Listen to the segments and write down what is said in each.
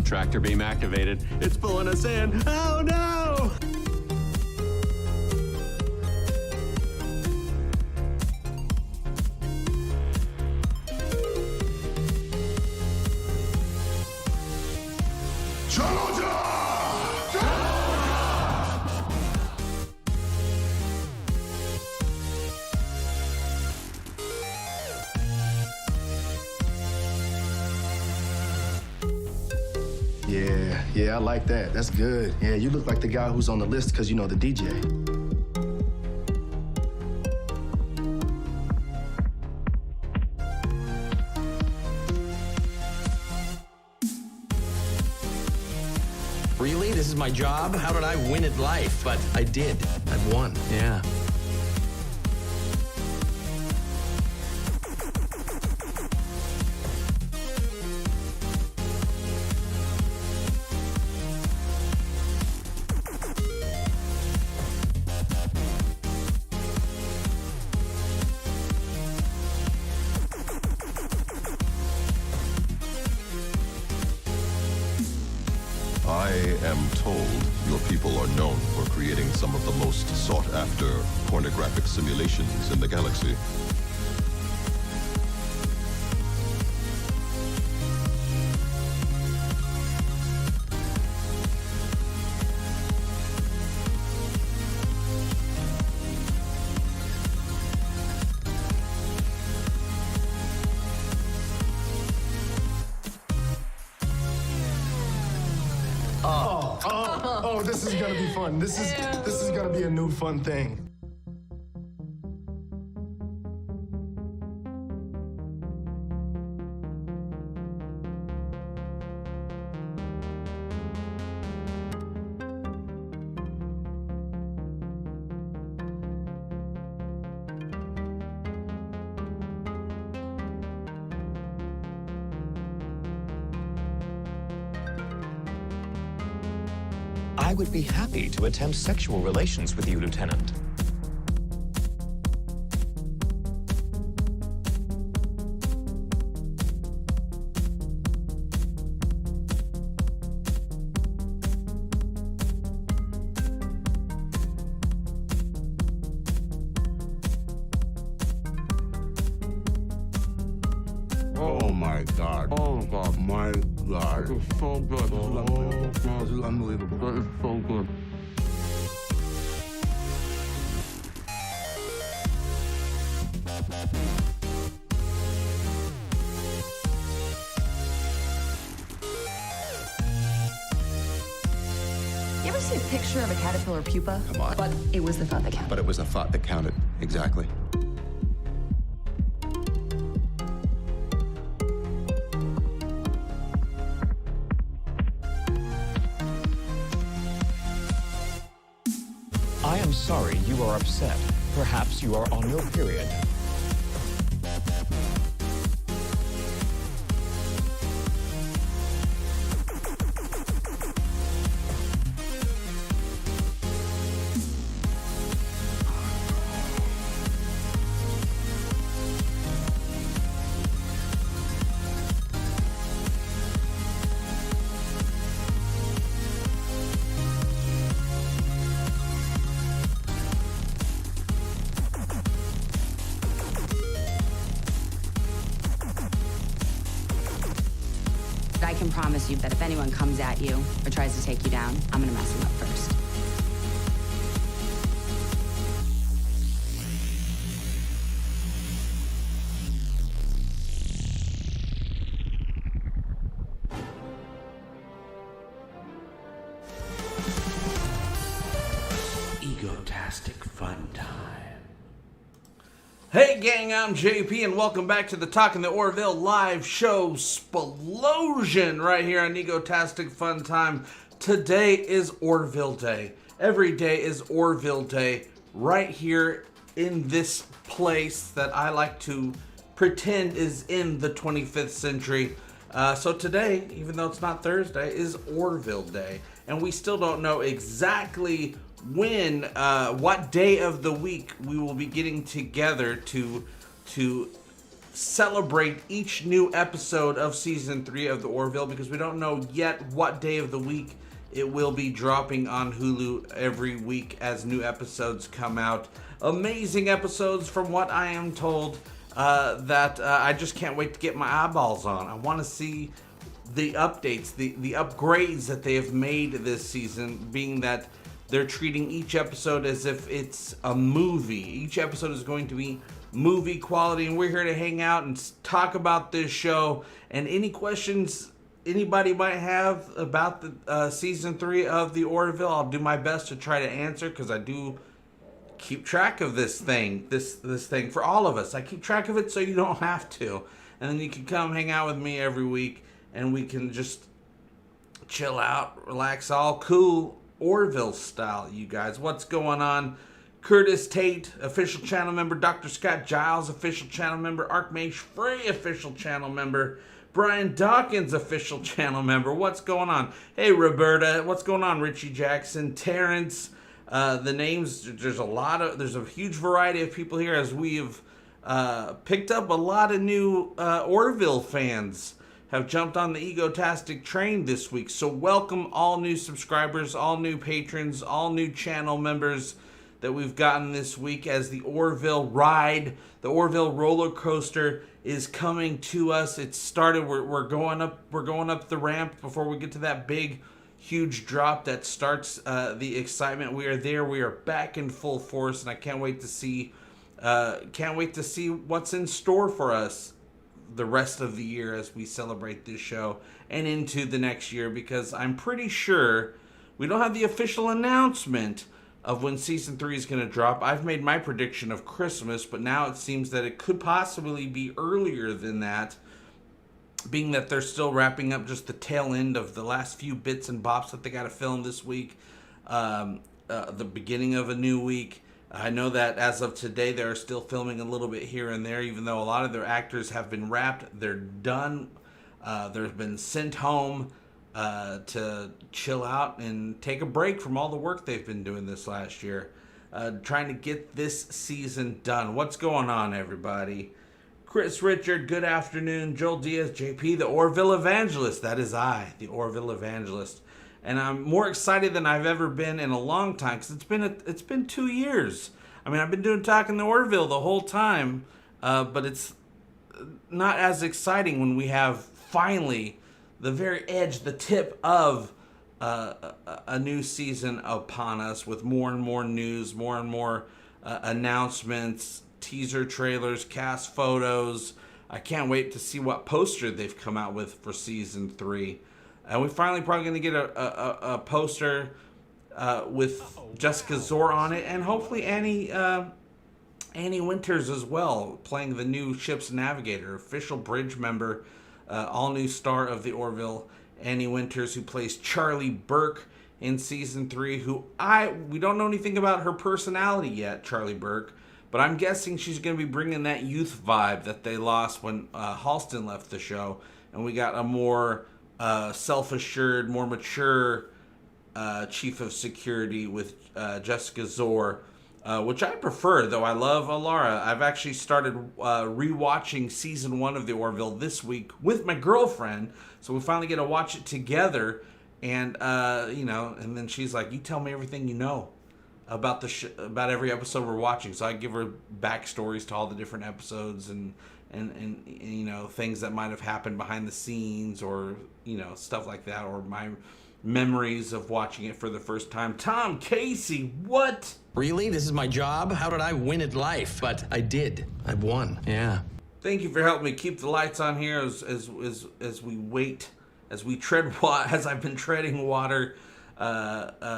Tractor beam activated. It's pulling us in. Oh no! Yeah, I like that. That's good. Yeah, you look like the guy who's on the list because you know the DJ. Really? This is my job? How did I win at life? But I did. I've won. Yeah. I am told your people are known for creating some of the most sought-after pornographic simulations in the galaxy. Oh, this is gonna be fun. This is gonna be a new fun thing. I would be happy to attempt sexual relations with you, Lieutenant. Oh my God. Oh God, my God. It's so good. This is unbelievable. That is so good. You ever see a picture of a caterpillar pupa? Come on. But it was the thought that counted. But it was the thought that counted. Exactly. I am sorry you are upset. Perhaps you are on your period. I can promise you that if anyone comes at you or tries to take you down, I'm gonna mess them up first. Egotastic FunTime. Hey gang, I'm JP and welcome back to the Talking the Orville live show Splosion right here on Egotastic FunTime. Today is Orville Day. Every day is Orville Day right here in this place that I like to pretend is in the 25th century. So today, even though it's not Thursday, is Orville Day. And we still don't know exactly when, what day of the week we will be getting together to celebrate each new episode of Season 3 of the Orville, because we don't know yet what day of the week it will be dropping on Hulu every week as new episodes come out. Amazing episodes from what I am told that I just can't wait to get my eyeballs on. I want to see the updates, the upgrades that they have made this season, being that they're treating each episode as if it's a movie. Each episode is going to be movie quality, and we're here to hang out and talk about this show. And any questions anybody might have about the season 3 of the Orville, I'll do my best to try to answer, because I do keep track of this thing for all of us. I keep track of it so you don't have to, and then you can come hang out with me every week and we can just chill out, relax, all cool Orville style. You guys, what's going on? Curtis Tate, official channel member. Dr. Scott Giles, official channel member. Archmage Frey, official channel member. Brian Dawkins, official channel member. What's going on? Hey, Roberta. What's going on? Richie Jackson, Terrence. The names, there's a huge variety of people here, as we have picked up a lot of new Orville fans have jumped on the Egotastic train this week. So welcome all new subscribers, all new patrons, all new channel members that we've gotten this week as the Orville ride, the Orville roller coaster is coming to us. It started, we're going up the ramp before we get to that big huge drop that starts the excitement. We are there. We are back in full force, and I can't wait to see what's in store for us the rest of the year as we celebrate this show and into the next year, because I'm pretty sure we don't have the official announcement of when season 3 is going to drop. I've made my prediction of Christmas, but now it seems that it could possibly be earlier than that, being that they're still wrapping up just the tail end of the last few bits and bops that they got to film this week, the beginning of a new week. I know that as of today, they're still filming a little bit here and there, even though a lot of their actors have been wrapped. They're done. They've been sent home to chill out and take a break from all the work they've been doing this last year, trying to get this season done. What's going on, everybody? Chris Richard, good afternoon. Joel Diaz, JP, the Orville Evangelist. That is I, the Orville Evangelist. And I'm more excited than I've ever been in a long time, because it's been 2 years. I mean, I've been doing Talking the Orville the whole time, but it's not as exciting when we have finally the very edge, the tip of a new season upon us, with more and more news, more and more announcements, teaser trailers, cast photos. I can't wait to see what poster they've come out with for season 3. And we're finally probably going to get a poster with Jessica Zor on it, and hopefully Annie Winters as well, playing the new ship's navigator, official bridge member, all new star of the Orville, Annie Winters, who plays Charlie Burke in season 3. We don't know anything about her personality yet, Charlie Burke, but I'm guessing she's going to be bringing that youth vibe that they lost when Halston left the show, and we got a more self-assured, more mature chief of security with Jessica Zor, which I prefer, though I love Alara. I've actually started rewatching season 1 of the Orville this week with my girlfriend, so we finally get to watch it together. And and then she's like, "You tell me everything you know about about every episode we're watching." So I give her backstories to all the different episodes and things that might have happened behind the scenes, or stuff like that, or my memories of watching it for the first time. Tom Casey, what? Really? This is my job? How did I win at life? But I did. I won. Yeah. Thank you for helping me keep the lights on here as we wait, as we tread water, as I've been treading water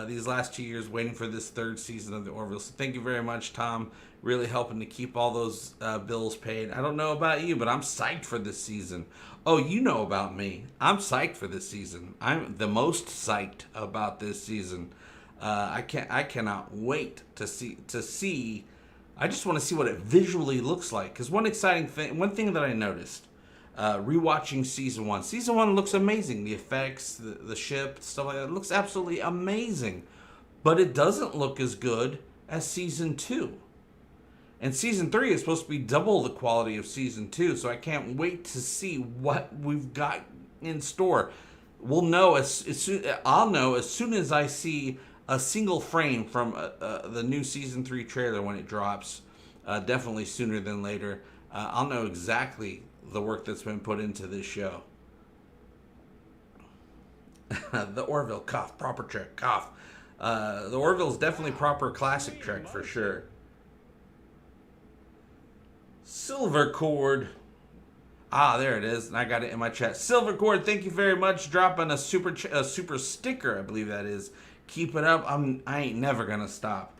these last 2 years waiting for this third season of the Orville. So thank you very much, Tom. Really helping to keep all those bills paid. I don't know about you, but I'm psyched for this season. Oh, you know about me. I'm psyched for this season. I'm the most psyched about this season. I cannot wait to see. I just want to see what it visually looks like. Because one thing that I noticed, rewatching season one. Season one looks amazing. The effects, the ship, stuff like that, it looks absolutely amazing. But it doesn't look as good as season two. And season 3 is supposed to be double the quality of season 2, so I can't wait to see what we've got in store. We'll know I'll know as soon as I see a single frame from the new season 3 trailer when it drops. Definitely sooner than later. I'll know exactly the work that's been put into this show. The Orville, cough, proper Trek, cough. The Orville is definitely proper classic Trek for sure. Silver Cord. There it is. And I got it in my chat. Silver Cord, thank you very much. Dropping a super sticker, I believe that is. Keep it up. I ain't never gonna stop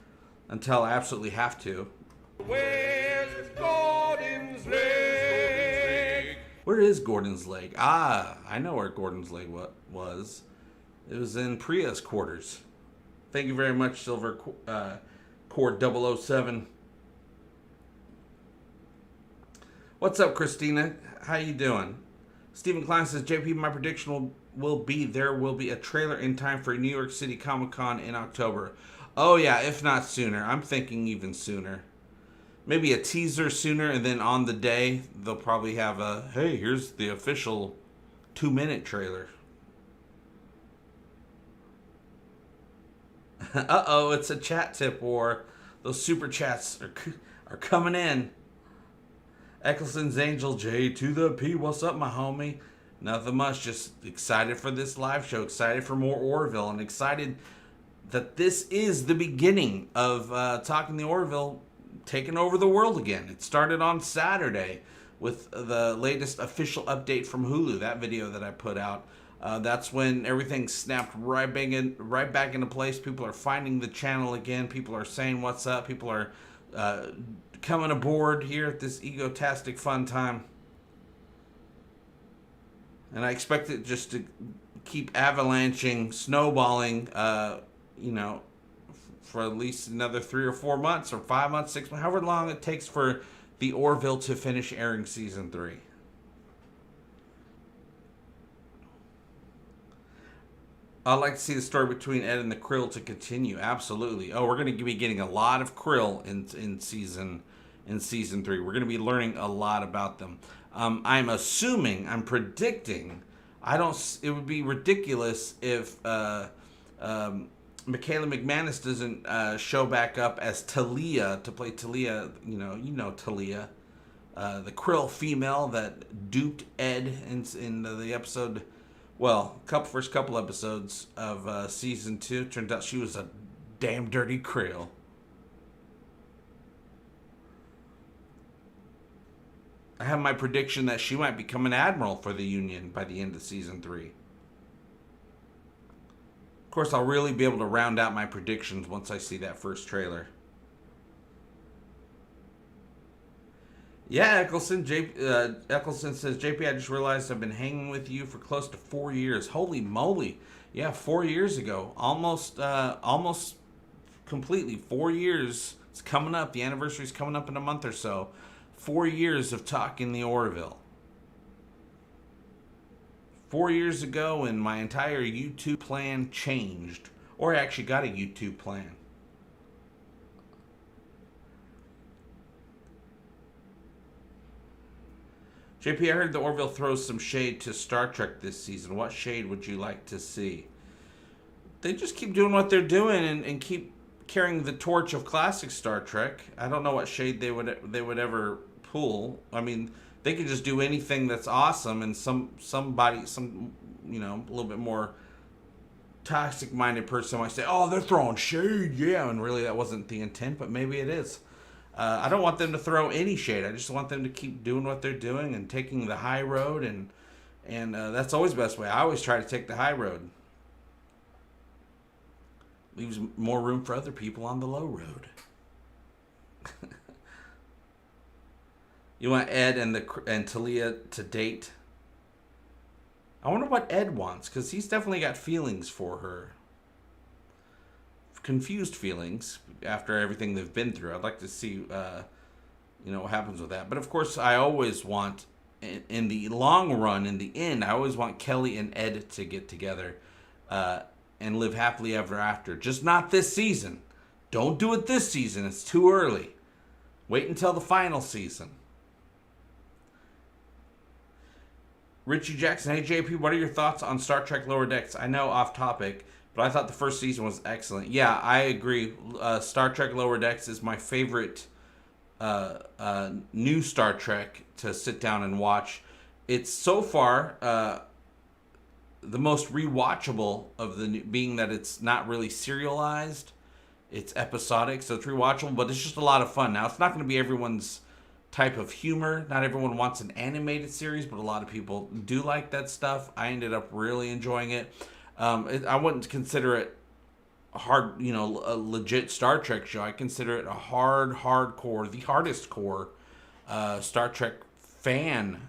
until I absolutely have to. Where's Gordon's leg? Where is Gordon's leg? I know where Gordon's leg was. It was in Priya's quarters. Thank you very much, Silver Cord 007. What's up, Christina? How you doing? Stephen Klein says, JP, my prediction will be there will be a trailer in time for New York City Comic Con in October. Oh yeah, if not sooner. I'm thinking even sooner. Maybe a teaser sooner, and then on the day they'll probably have a, hey, here's the official 2-minute trailer. Uh-oh, it's a chat tip war. Those super chats are coming in. Eccleston's Angel J to the P. What's up, my homie? Nothing much. Just excited for this live show. Excited for more Orville. And excited that this is the beginning of Talking the Orville taking over the world again. It started on Saturday with the latest official update from Hulu. That video that I put out. That's when everything snapped right back into place. People are finding the channel again. People are saying what's up. People are coming aboard here at this Egotastic FunTime. And I expect it just to keep avalanching, snowballing, for at least another 3 or 4 months, or 5 months, 6 months, however long it takes for the Orville to finish airing season 3. I'd like to see the story between Ed and the Krill to continue. Absolutely. Oh, we're going to be getting a lot of Krill in season 3. We're going to be learning a lot about them. I'm predicting. It would be ridiculous if Michaela McManus doesn't show back up as Talia to play Talia. You know Talia, the Krill female that duped Ed in the episode. Well, first couple episodes of season 2. Turned out she was a damn dirty Krill. I have my prediction that she might become an admiral for the Union by the end of season 3. Of course, I'll really be able to round out my predictions once I see that first trailer. Yeah, Eccleston says, JP, I just realized I've been hanging with you for close to 4 years. Holy moly. Yeah, 4 years ago. Almost completely. 4 years. It's coming up. The anniversary's coming up in a month or so. 4 years of Talking the Orville. 4 years ago, and my entire YouTube plan changed. Or I actually got a YouTube plan. JP, I heard the Orville throws some shade to Star Trek this season. What shade would you like to see? They just keep doing what they're doing and keep carrying the torch of classic Star Trek. I don't know what shade they would ever pull. I mean, they could just do anything that's awesome, and somebody a little bit more toxic-minded person might say, "Oh, they're throwing shade, yeah," and really that wasn't the intent, but maybe it is. I don't want them to throw any shade. I just want them to keep doing what they're doing and taking the high road, and that's always the best way. I always try to take the high road. Leaves more room for other people on the low road. You want Ed and Talia to date? I wonder what Ed wants, because he's definitely got feelings for her. Confused feelings after everything they've been through. I'd like to see, what happens with that. But of course, I always want, in the long run, in the end, I always want Kelly and Ed to get together and live happily ever after. Just not this season. Don't do it this season. It's too early. Wait until the final season. Richie Jackson, hey JP, what are your thoughts on Star Trek Lower Decks? I know off topic, but I thought the first season was excellent. Yeah, I agree. Star Trek Lower Decks is my favorite new Star Trek to sit down and watch. It's so far the most rewatchable of the new, being that it's not really serialized. It's episodic, so it's rewatchable, but it's just a lot of fun. Now, it's not going to be everyone's type of humor. Not everyone wants an animated series, but a lot of people do like that stuff. I ended up really enjoying it. I wouldn't consider it hard, a legit Star Trek show. I consider it a hardcore, the hardest core Star Trek fan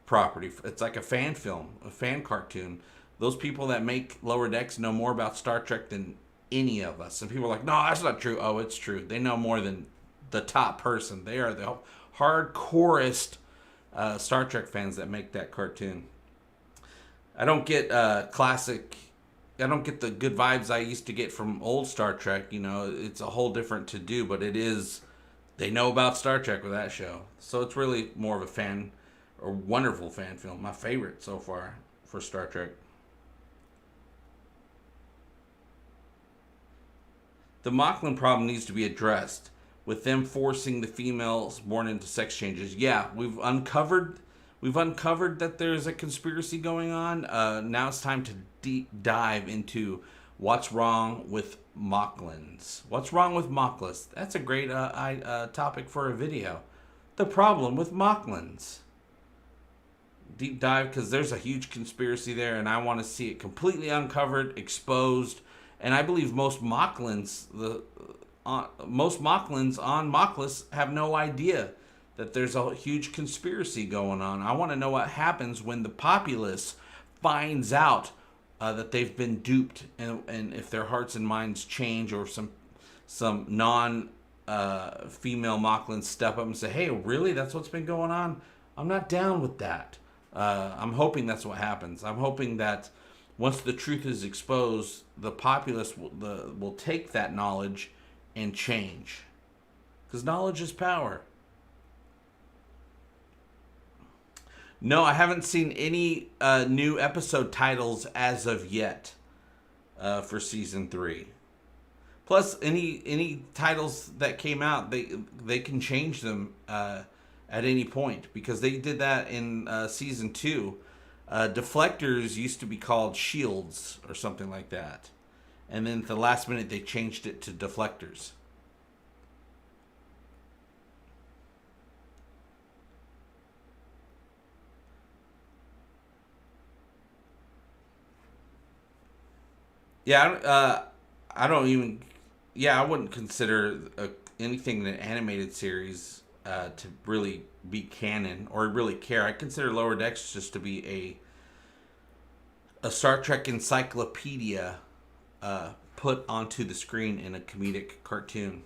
property. It's like a fan film, a fan cartoon. Those people that make Lower Decks know more about Star Trek than any of us. And people are like, no, that's not true. Oh, it's true. They know more than the top person. They are the hardcorest Star Trek fans that make that cartoon. I don't get classic. I don't get the good vibes I used to get from old Star Trek. It's a whole different to do, but it is. They know about Star Trek with that show, so it's really more of a fan or wonderful fan film. My favorite so far for Star Trek. The Mocklin problem needs to be addressed, with them forcing the females born into sex changes. Yeah, we've uncovered that there's a conspiracy going on. Now it's time to deep dive into what's wrong with Mocklins. What's wrong with Mocklins? That's a great topic for a video. The problem with Mocklins. Deep dive, because there's a huge conspiracy there, and I want to see it completely uncovered, exposed. And I believe most Mocklins on Mockless have no idea that there's a huge conspiracy going on. I want to know what happens when the populace finds out that they've been duped, and if their hearts and minds change, or some non female Mocklins step up and say, hey, really, that's what's been going on? I'm not down with that. I'm hoping that's what happens. I'm hoping that once the truth is exposed, the populace will take that knowledge and change. Because knowledge is power. No, I haven't seen any new episode titles as of yet for season 3. Plus, any titles that came out, they can change them at any point, because they did that in season 2. Deflectors used to be called shields or something like that, and then at the last minute they changed it to deflectors. Yeah, I don't even. Yeah, I wouldn't consider anything in an animated series to really be canon or really care. I consider Lower Decks just to be a Star Trek encyclopedia put onto the screen in a comedic cartoon.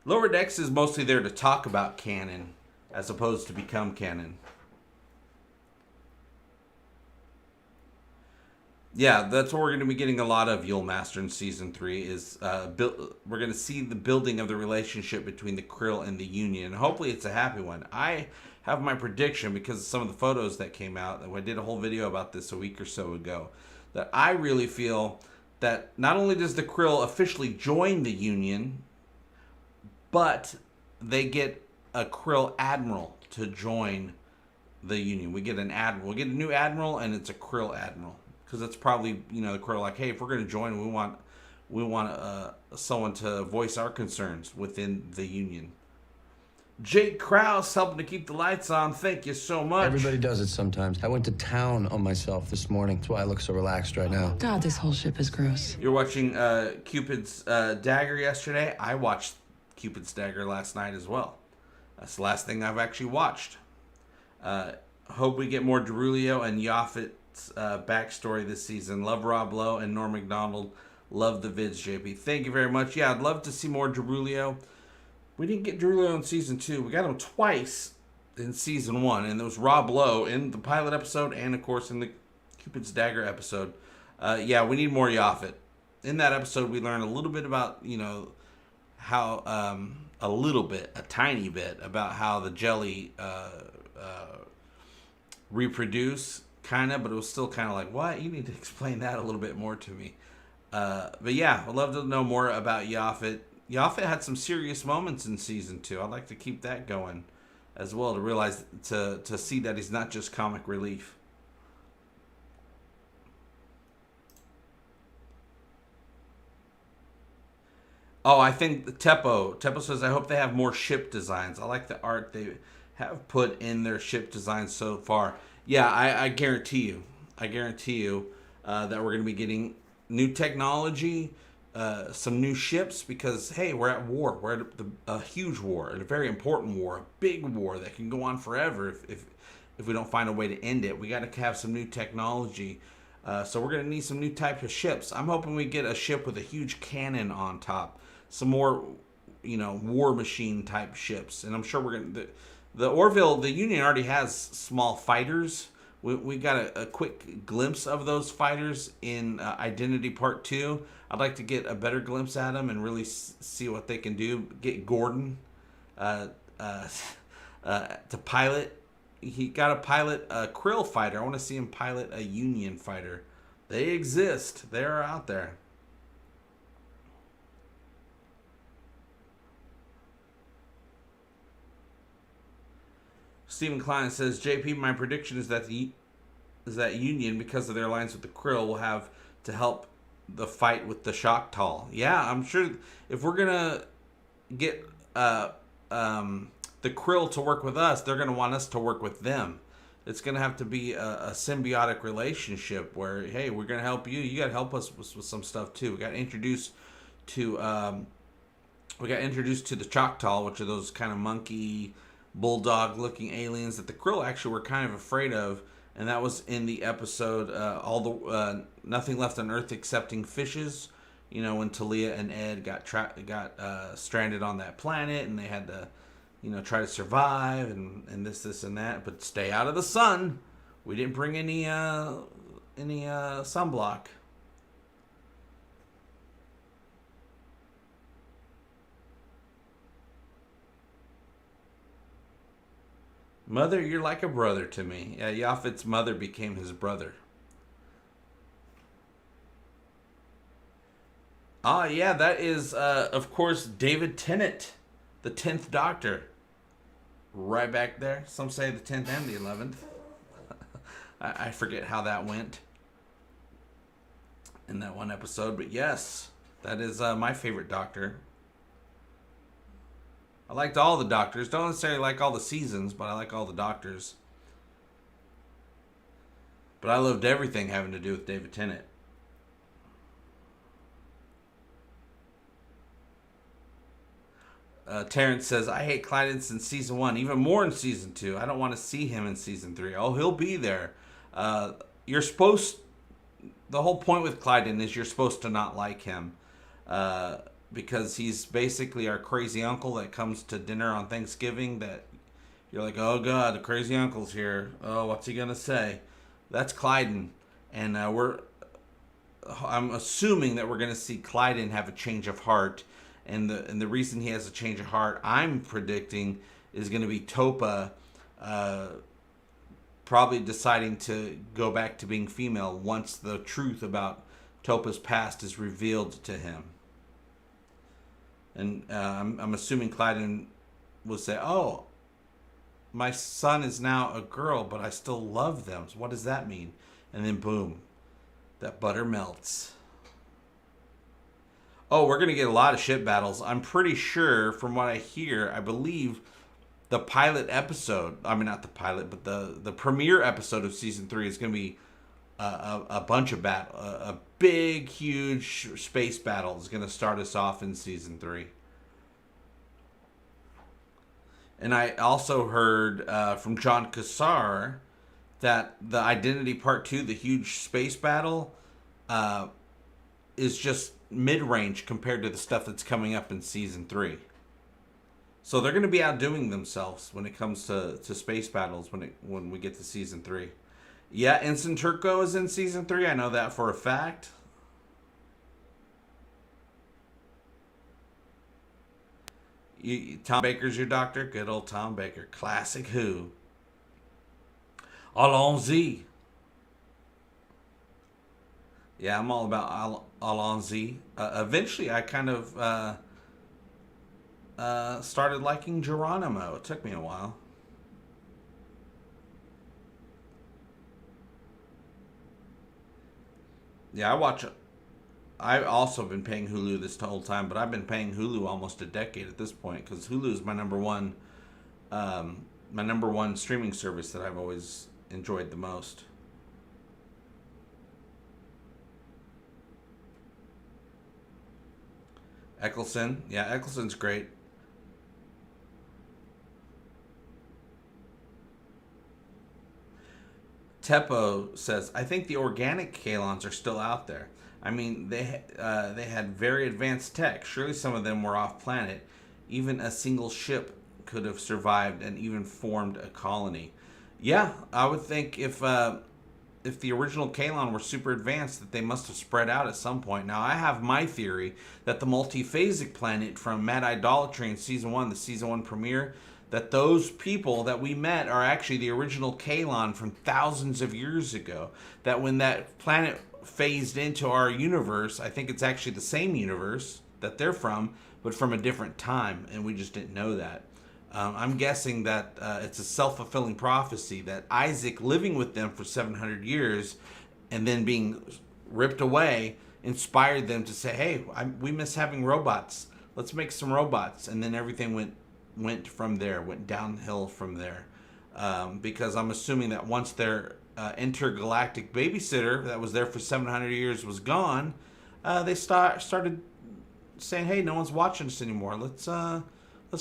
Lower Decks is mostly there to talk about canon as opposed to become canon. Yeah, that's what we're going to be getting a lot of, Yule Master, in season 3. Is we're going to see the building of the relationship between the Krill and the Union. And hopefully it's a happy one. I have my prediction, because of some of the photos that came out. I did a whole video about this a week or so ago. That I really feel that not only does the Krill officially join the Union, but they get a Krill admiral to join the Union. We get an admiral. We get a new admiral, and it's a Krill admiral. Because it's probably, the Krill like, hey, if we're going to join, we want someone to voice our concerns within the Union. Jake Krause helping to keep the lights on. Thank you so much. Everybody does it sometimes. I went to town on myself this morning. That's why I look so relaxed right now. God, this whole ship is gross. You're watching Cupid's Dagger yesterday. I watched Cupid's Dagger last night as well. That's the last thing I've actually watched. Hope we get more Derulio and Yaphet's backstory this season. Love Rob Lowe and Norm MacDonald. Love the vids, JP. Thank you very much. Yeah, I'd love to see more Derulio. We didn't get Derulio in season 2. We got him twice in season 1, and there was Rob Lowe in the pilot episode and, of course, in the Cupid's Dagger episode. Yeah, we need more Yaphet. In that episode, we learned a little bit about, how, a tiny bit, about how the jelly reproduce, kind of, but it was still kind of like, what? You need to explain that a little bit more to me. But yeah, I'd love to know more about Yaphet. Yaphet had some serious moments in season 2. I'd like to keep that going as well, to realize, to see that he's not just comic relief. Oh, I think Teppo says, I hope they have more ship designs. I like the art they have put in their ship designs so far. Yeah, I guarantee you that we're going to be getting new technology, some new ships, because, hey, we're at war. We're at a huge war, a very important war, a big war that can go on forever if we don't find a way to end it. We got to have some new technology. So we're going to need some new types of ships. I'm hoping we get a ship with a huge cannon on top. Some more, war machine type ships. And I'm sure we're going to... The Orville, the Union already has small fighters. We got a quick glimpse of those fighters in Identity Part 2. I'd like to get a better glimpse at them and really see what they can do. Get Gordon to pilot. He got to pilot a Krill fighter. I want to see him pilot a Union fighter. They exist. They're out there. Stephen Klein says, JP, my prediction is that Union, because of their alliance with the Krill, will have to help the fight with the Choctaw. Yeah, I'm sure if we're gonna get the Krill to work with us, they're gonna want us to work with them. It's gonna have to be a symbiotic relationship where, hey, we're gonna help you. You gotta help us with some stuff too. We got introduced to the Choctaw, which are those kind of monkey bulldog-looking aliens that the Krill actually were kind of afraid of, and that was in the episode Nothing Left on Earth Excepting Fishes. When Talia and Ed got stranded on that planet, and they had to, try to survive and this and that, but stay out of the sun. We didn't bring any sunblock. Mother, you're like a brother to me. Yeah, Yaphet's mother became his brother. Ah, yeah, that is, of course, David Tennant, the 10th Doctor. Right back there. Some say the 10th and the 11th. I forget how that went in that one episode, but yes, that is my favorite Doctor. I liked all the Doctors. Don't necessarily like all the seasons, but I like all the Doctors. But I loved everything having to do with David Tennant. Terrence says, I hate Clyden since season 1, even more in season 2. I don't want to see him in season 3. Oh, he'll be there. The whole point with Clyden is you're supposed to not like him. Because he's basically our crazy uncle that comes to dinner on Thanksgiving that you're like, oh God, the crazy uncle's here. Oh, what's he gonna say? That's Clyden. And I'm assuming that we're gonna see Clyden have a change of heart. And the reason he has a change of heart, I'm predicting, is gonna be Topa probably deciding to go back to being female once the truth about Topa's past is revealed to him. And I'm assuming Clyden will say, oh, my son is now a girl, but I still love them. So what does that mean? And then boom, that butter melts. Oh, we're going to get a lot of ship battles. I'm pretty sure, from what I hear, I believe the pilot episode, I mean, not the pilot, but the premiere episode of season 3 is going to be a bunch of a big, huge space battle is going to start us off in season 3. And I also heard from John Cassar that the Identity Part 2, the huge space battle, is just mid-range compared to the stuff that's coming up in season 3. So they're going to be outdoing themselves when it comes to space battles when we get to season 3. Yeah, Ensign Turco is in season 3. I know that for a fact. Tom Baker's your doctor? Good old Tom Baker. Classic Who. Allons-y. Yeah, I'm all about Allons-y. Eventually, I kind of started liking Geronimo. It took me a while. Yeah, I've also been paying Hulu this whole time, but I've been paying Hulu almost a decade at this point because Hulu is my number one streaming service that I've always enjoyed the most. Eccleston, yeah, Eccleston's great. Teppo says, I think the organic Kalons are still out there. I mean, they had very advanced tech. Surely some of them were off planet. Even a single ship could have survived and even formed a colony. Yeah, I would think if the original Kalon were super advanced, that they must have spread out at some point. Now, I have my theory that the multiphasic planet from Mad Idolatry in season 1, the season 1 premiere, that those people that we met are actually the original Kalon from thousands of years ago. That when that planet phased into our universe, I think it's actually the same universe that they're from, but from a different time, and we just didn't know that. I'm guessing that it's a self-fulfilling prophecy that Isaac living with them for 700 years and then being ripped away inspired them to say, hey, we miss having robots. Let's make some robots. And then everything went from there, went downhill from there. Because I'm assuming that once their intergalactic babysitter that was there for 700 years was gone, they started saying, hey, no one's watching us anymore. Let's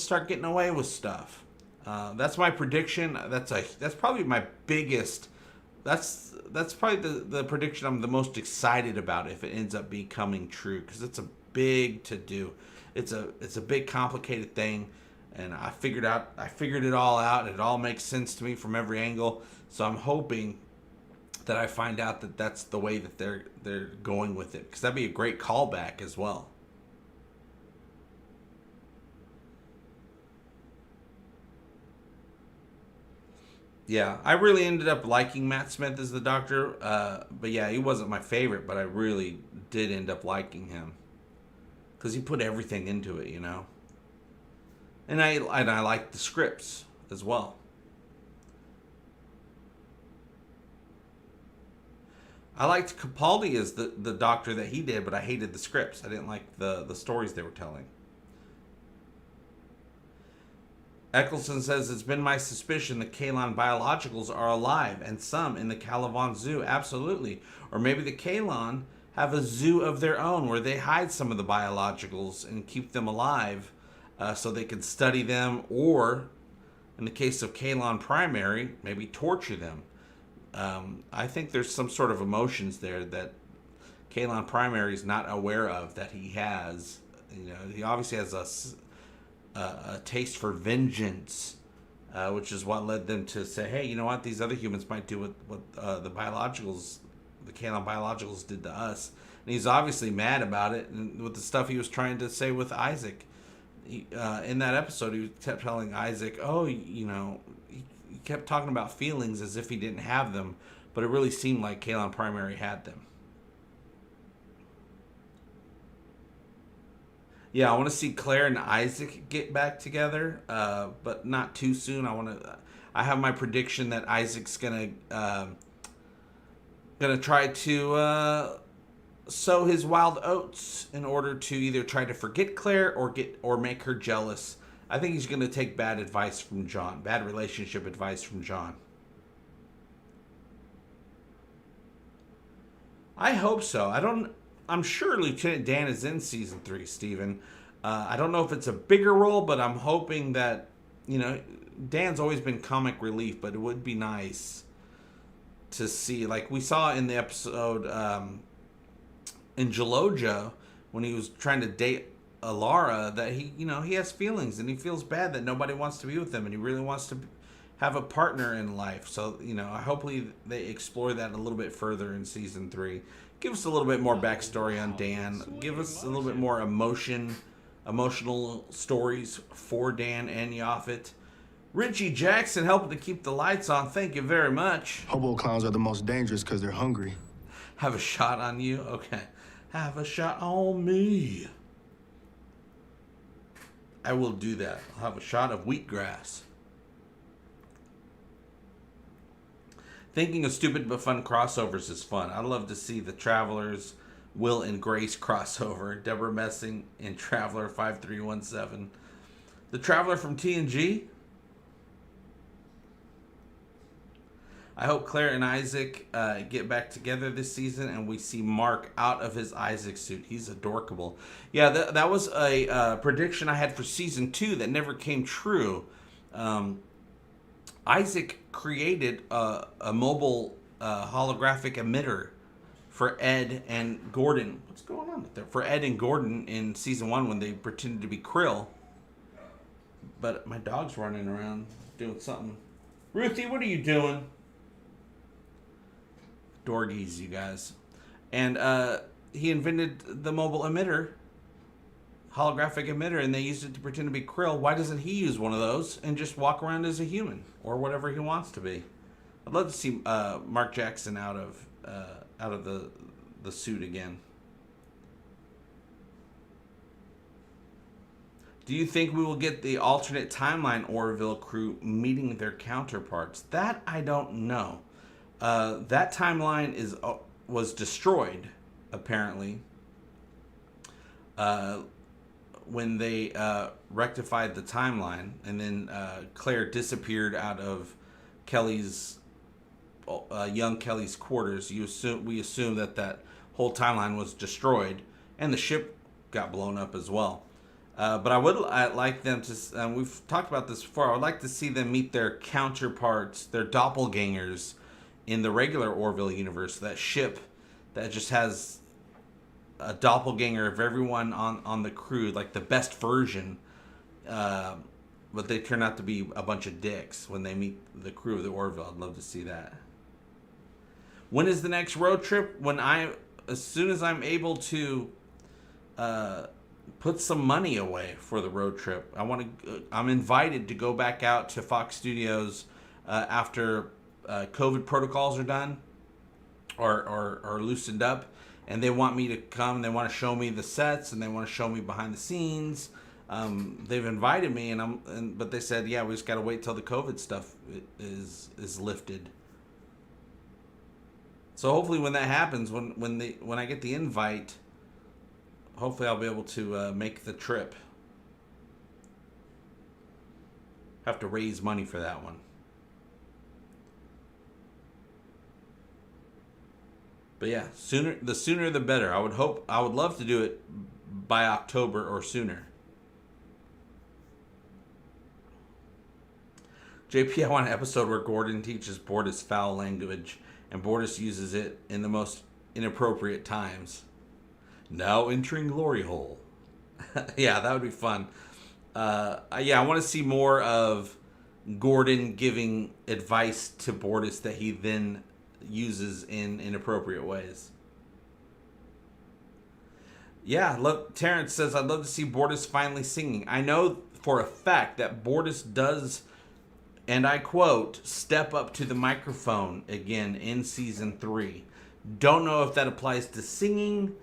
start getting away with stuff. That's my prediction. That's probably my biggest. That's probably the prediction I'm the most excited about if it ends up becoming true, because it's a big to do. It's a big complicated thing, and I figured it all out, and it all makes sense to me from every angle. So I'm hoping that I find out that that's the way that they're going with it, because that'd be a great callback as well. Yeah, I really ended up liking Matt Smith as the Doctor, but yeah, he wasn't my favorite, but I really did end up liking him because he put everything into it, you know. And I liked the scripts as well. I liked Capaldi as the Doctor that he did, but I hated the scripts. I didn't like the stories they were telling. Eccleston says, it's been my suspicion the Kalon biologicals are alive, and some in the Caliban Zoo, absolutely. Or maybe the Kalon have a zoo of their own where they hide some of the biologicals and keep them alive so they can study them, or, in the case of Kalon Primary, maybe torture them. I think there's some sort of emotions there that Kalon Primary is not aware of that he has. You know, he obviously has a taste for vengeance, which is what led them to say, hey, you know what, these other humans might do what the Kalon biologicals did to us. And he's obviously mad about it, and with the stuff he was trying to say with Isaac. In that episode, he kept telling Isaac, oh, you know, he kept talking about feelings as if he didn't have them, but it really seemed like Kalon Primary had them. Yeah, I want to see Claire and Isaac get back together, but not too soon. I have my prediction that Isaac's gonna try to sow his wild oats in order to either try to forget Claire or make her jealous I think he's going to take bad advice from John, bad relationship advice from John. I hope so. I'm sure Lieutenant Dan is in season 3, Steven. I don't know if it's a bigger role, but I'm hoping that, Dan's always been comic relief, but it would be nice to see, like we saw in the episode in Geloja, when he was trying to date Alara, that he has feelings and he feels bad that nobody wants to be with him, and he really wants to have a partner in life. So, hopefully they explore that a little bit further in season 3. Give us a little bit more backstory on Dan. Give us a little bit more emotional stories for Dan and Yaphet. Richie Jackson helping to keep the lights on. Thank you very much. Hobo clowns are the most dangerous because they're hungry. Have a shot on you? Okay. Have a shot on me. I will do that. I'll have a shot of wheatgrass. Thinking of stupid but fun crossovers is fun. I'd love to see the Travelers, Will and Grace crossover. Deborah Messing and Traveler 5317. The Traveler from TNG. I hope Claire and Isaac get back together this season and we see Mark out of his Isaac suit. He's adorkable. Yeah, that was a prediction I had for season 2 that never came true. Isaac created a mobile holographic emitter for Ed and Gordon. What's going on with there? For Ed and Gordon in season 1 when they pretended to be Krill. But my dog's running around doing something. Ruthie, what are you doing? Dorgies, you guys. And he invented the mobile emitter, holographic emitter, and they used it to pretend to be Krill. Why doesn't he use one of those and just walk around as a human or whatever he wants to be? I'd love to see Mark Jackson out of the suit again. Do you think we will get the alternate timeline Orville crew meeting their counterparts? That I don't know. That timeline was destroyed, apparently, when they rectified the timeline, and then Claire disappeared out of young Kelly's quarters. We assume that whole timeline was destroyed, and the ship got blown up as well. But I'd like them to. We've talked about this before. I would like to see them meet their counterparts, their doppelgangers, in the regular Orville universe. That ship that just has a doppelganger of everyone on the crew, like the best version, but they turn out to be a bunch of dicks when they meet the crew of the Orville. I'd love to see that. When is the next road trip? As soon as I'm able to put some money away for the road trip. I'm invited to go back out to Fox Studios after COVID protocols are done or loosened up, and they want me to come. They want to show me the sets, and they want to show me behind the scenes. They've invited me, but they said, yeah, we just got to wait till the COVID stuff is lifted. So hopefully, when that happens, when I get the invite, hopefully I'll be able to make the trip. Have to raise money for that one. But yeah, the sooner the better. I would love to do it by October or sooner. JP, I want an episode where Gordon teaches Bortus foul language and Bortus uses it in the most inappropriate times. Now entering glory hole. Yeah, that would be fun. I want to see more of Gordon giving advice to Bortus that he then uses in inappropriate ways. Yeah, Terrence says, I'd love to see Bortus finally singing. I know for a fact that Bortus does, and I quote, step up to the microphone again in season 3. Don't know if that applies to singing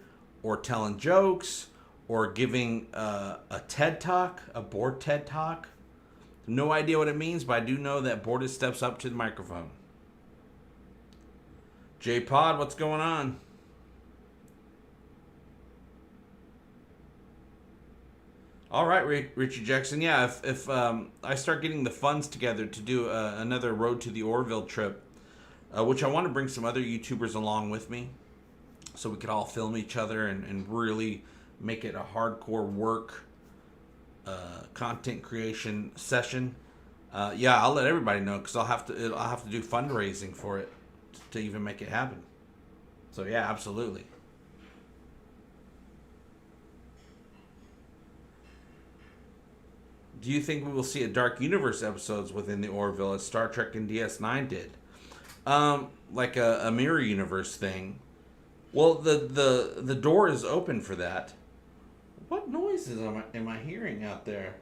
or telling jokes or giving a TED Talk, a board TED Talk. No idea what it means, but I do know that Bortus steps up to the microphone. J-Pod, what's going on? All right, Richie Jackson. Yeah, if I start getting the funds together to do another Road to the Orville trip, which I want to bring some other YouTubers along with me, so we could all film each other and really make it a hardcore work content creation session. Yeah, I'll let everybody know because I'll have to do fundraising for it to even make it happen. So yeah, absolutely. Do you think we will see a Dark Universe episodes within the Orville as Star Trek and DS9 did? Like a mirror universe thing. Well, the door is open for that. What noises am I hearing out there?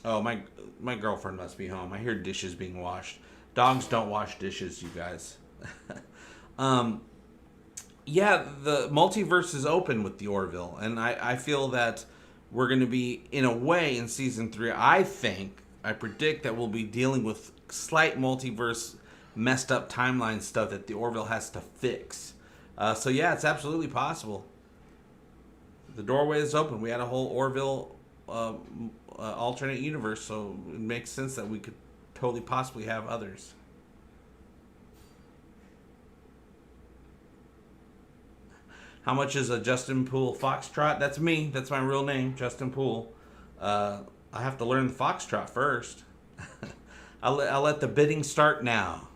Oh, my girlfriend must be home. I hear dishes being washed. Dogs don't wash dishes, you guys. Yeah, the multiverse is open with the Orville, and I feel that we're going to be, in a way, in Season 3, I predict that we'll be dealing with slight multiverse messed up timeline stuff that the Orville has to fix. So yeah, it's absolutely possible. The doorway is open. We had a whole Orville alternate universe, so it makes sense that we could totally possibly have others. How much is a Justin Poole Foxtrot? That's me. That's my real name, Justin Poole. I have to learn the Foxtrot first. I'll let the bidding start now.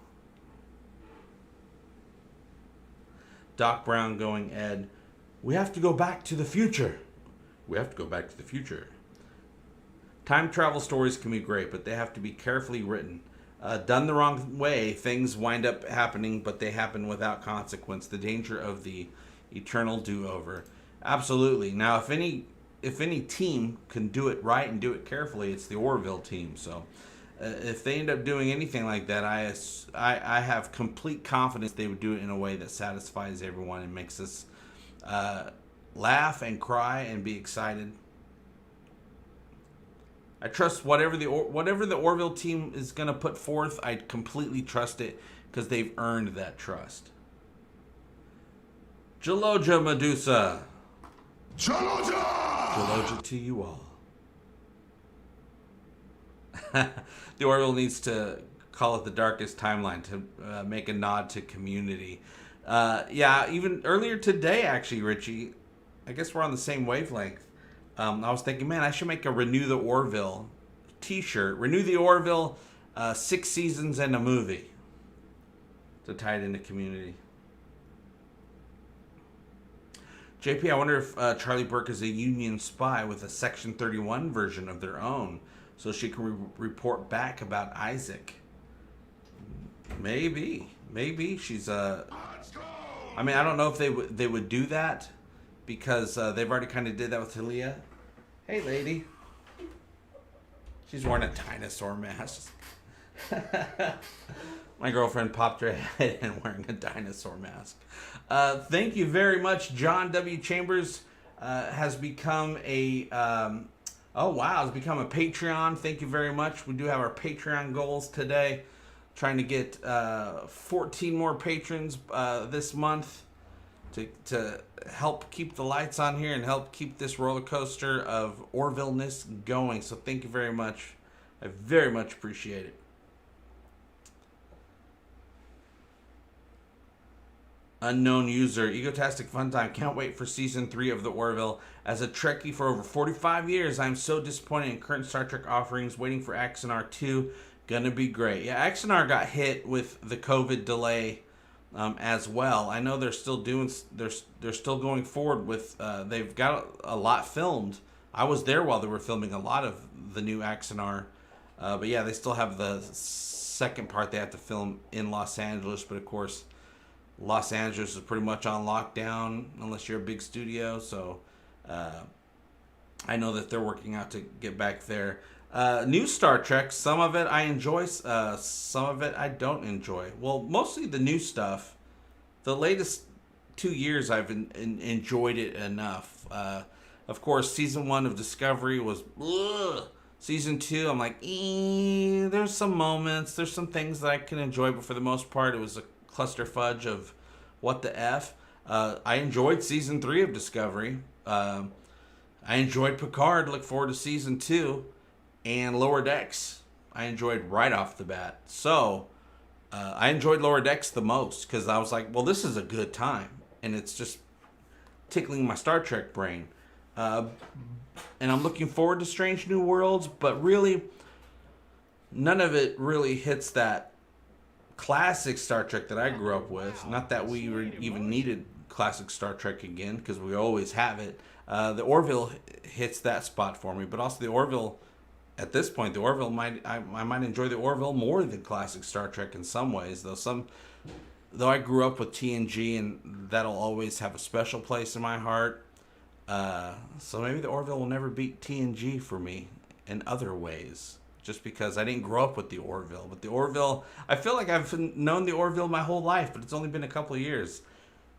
Doc Brown going, Ed, we have to go back to the future. We have to go back to the future. Time travel stories can be great, but they have to be carefully written. Done the wrong way, things wind up happening, but they happen without consequence. The danger of the eternal do-over. Absolutely. Now, if any team can do it right and do it carefully, it's the Orville team. So, if they end up doing anything like that, I have complete confidence they would do it in a way that satisfies everyone and makes us laugh and cry and be excited. I trust whatever the Orville team is going to put forth. I completely trust it because they've earned that trust. Jaloja Medusa. Jaloja! Jaloja to you all. The Orville needs to call it the Darkest Timeline to make a nod to Community. Yeah, even earlier today, actually, Richie, I guess we're on the same wavelength. I was thinking, man, I should make a Renew the Orville t-shirt. Renew the Orville, 6 seasons and a movie to tie it into Community. JP, I wonder if Charlie Burke is a Union spy with a Section 31 version of their own, so she can report back about Isaac. Maybe she's I mean, I don't know if they would do that because they've already kind of did that with Talia. Hey, lady. She's wearing a dinosaur mask. My girlfriend popped her head and wearing a dinosaur mask. Thank you very much. John W. Chambers has become a has become a Patreon. Thank you very much. We do have our Patreon goals today. Trying to get 14 more patrons this month to help keep the lights on here and help keep this roller coaster of Orville-ness going. So thank you very much. I very much appreciate it. Unknown user, Egotastic FunTime. Can't wait for season 3 of the Orville. As a Trekkie for over 45 years, I'm so disappointed in current Star Trek offerings. Waiting for Axanar 2. Gonna be great. Yeah, Axanar got hit with the COVID delay as well. I know they're still doing. They're still going forward with. They've got a lot filmed. I was there while they were filming a lot of the new Axanar. But yeah, they still have the second part they have to film in Los Angeles. But of course, Los Angeles is pretty much on lockdown unless you're a big studio. So I know that they're working out to get back there. New Star Trek, some of it I enjoy, some of it I don't enjoy. Well, mostly the new stuff. The latest 2 years I've enjoyed it enough. Of course, season 1 of Discovery was ugh. Season 2, I'm like, there's some moments, there's some things that I can enjoy, but for the most part, it was a cluster fudge of what the F. I enjoyed season 3 of Discovery. I enjoyed Picard. Look forward to season 2. And Lower Decks, I enjoyed right off the bat. So, I enjoyed Lower Decks the most because I was like, well, this is a good time. And it's just tickling my Star Trek brain. And I'm looking forward to Strange New Worlds, but really, none of it really hits that classic Star Trek that I grew up with. Not that we even needed classic Star Trek again, because we always have it. The Orville hits that spot for me, but also the Orville, at this point, the Orville I might enjoy the Orville more than classic Star Trek in some ways, though I grew up with TNG, and that'll always have a special place in my heart. So maybe the Orville will never beat TNG for me in other ways, just because I didn't grow up with the Orville. But the Orville, I feel like I've known the Orville my whole life, but it's only been a couple of years.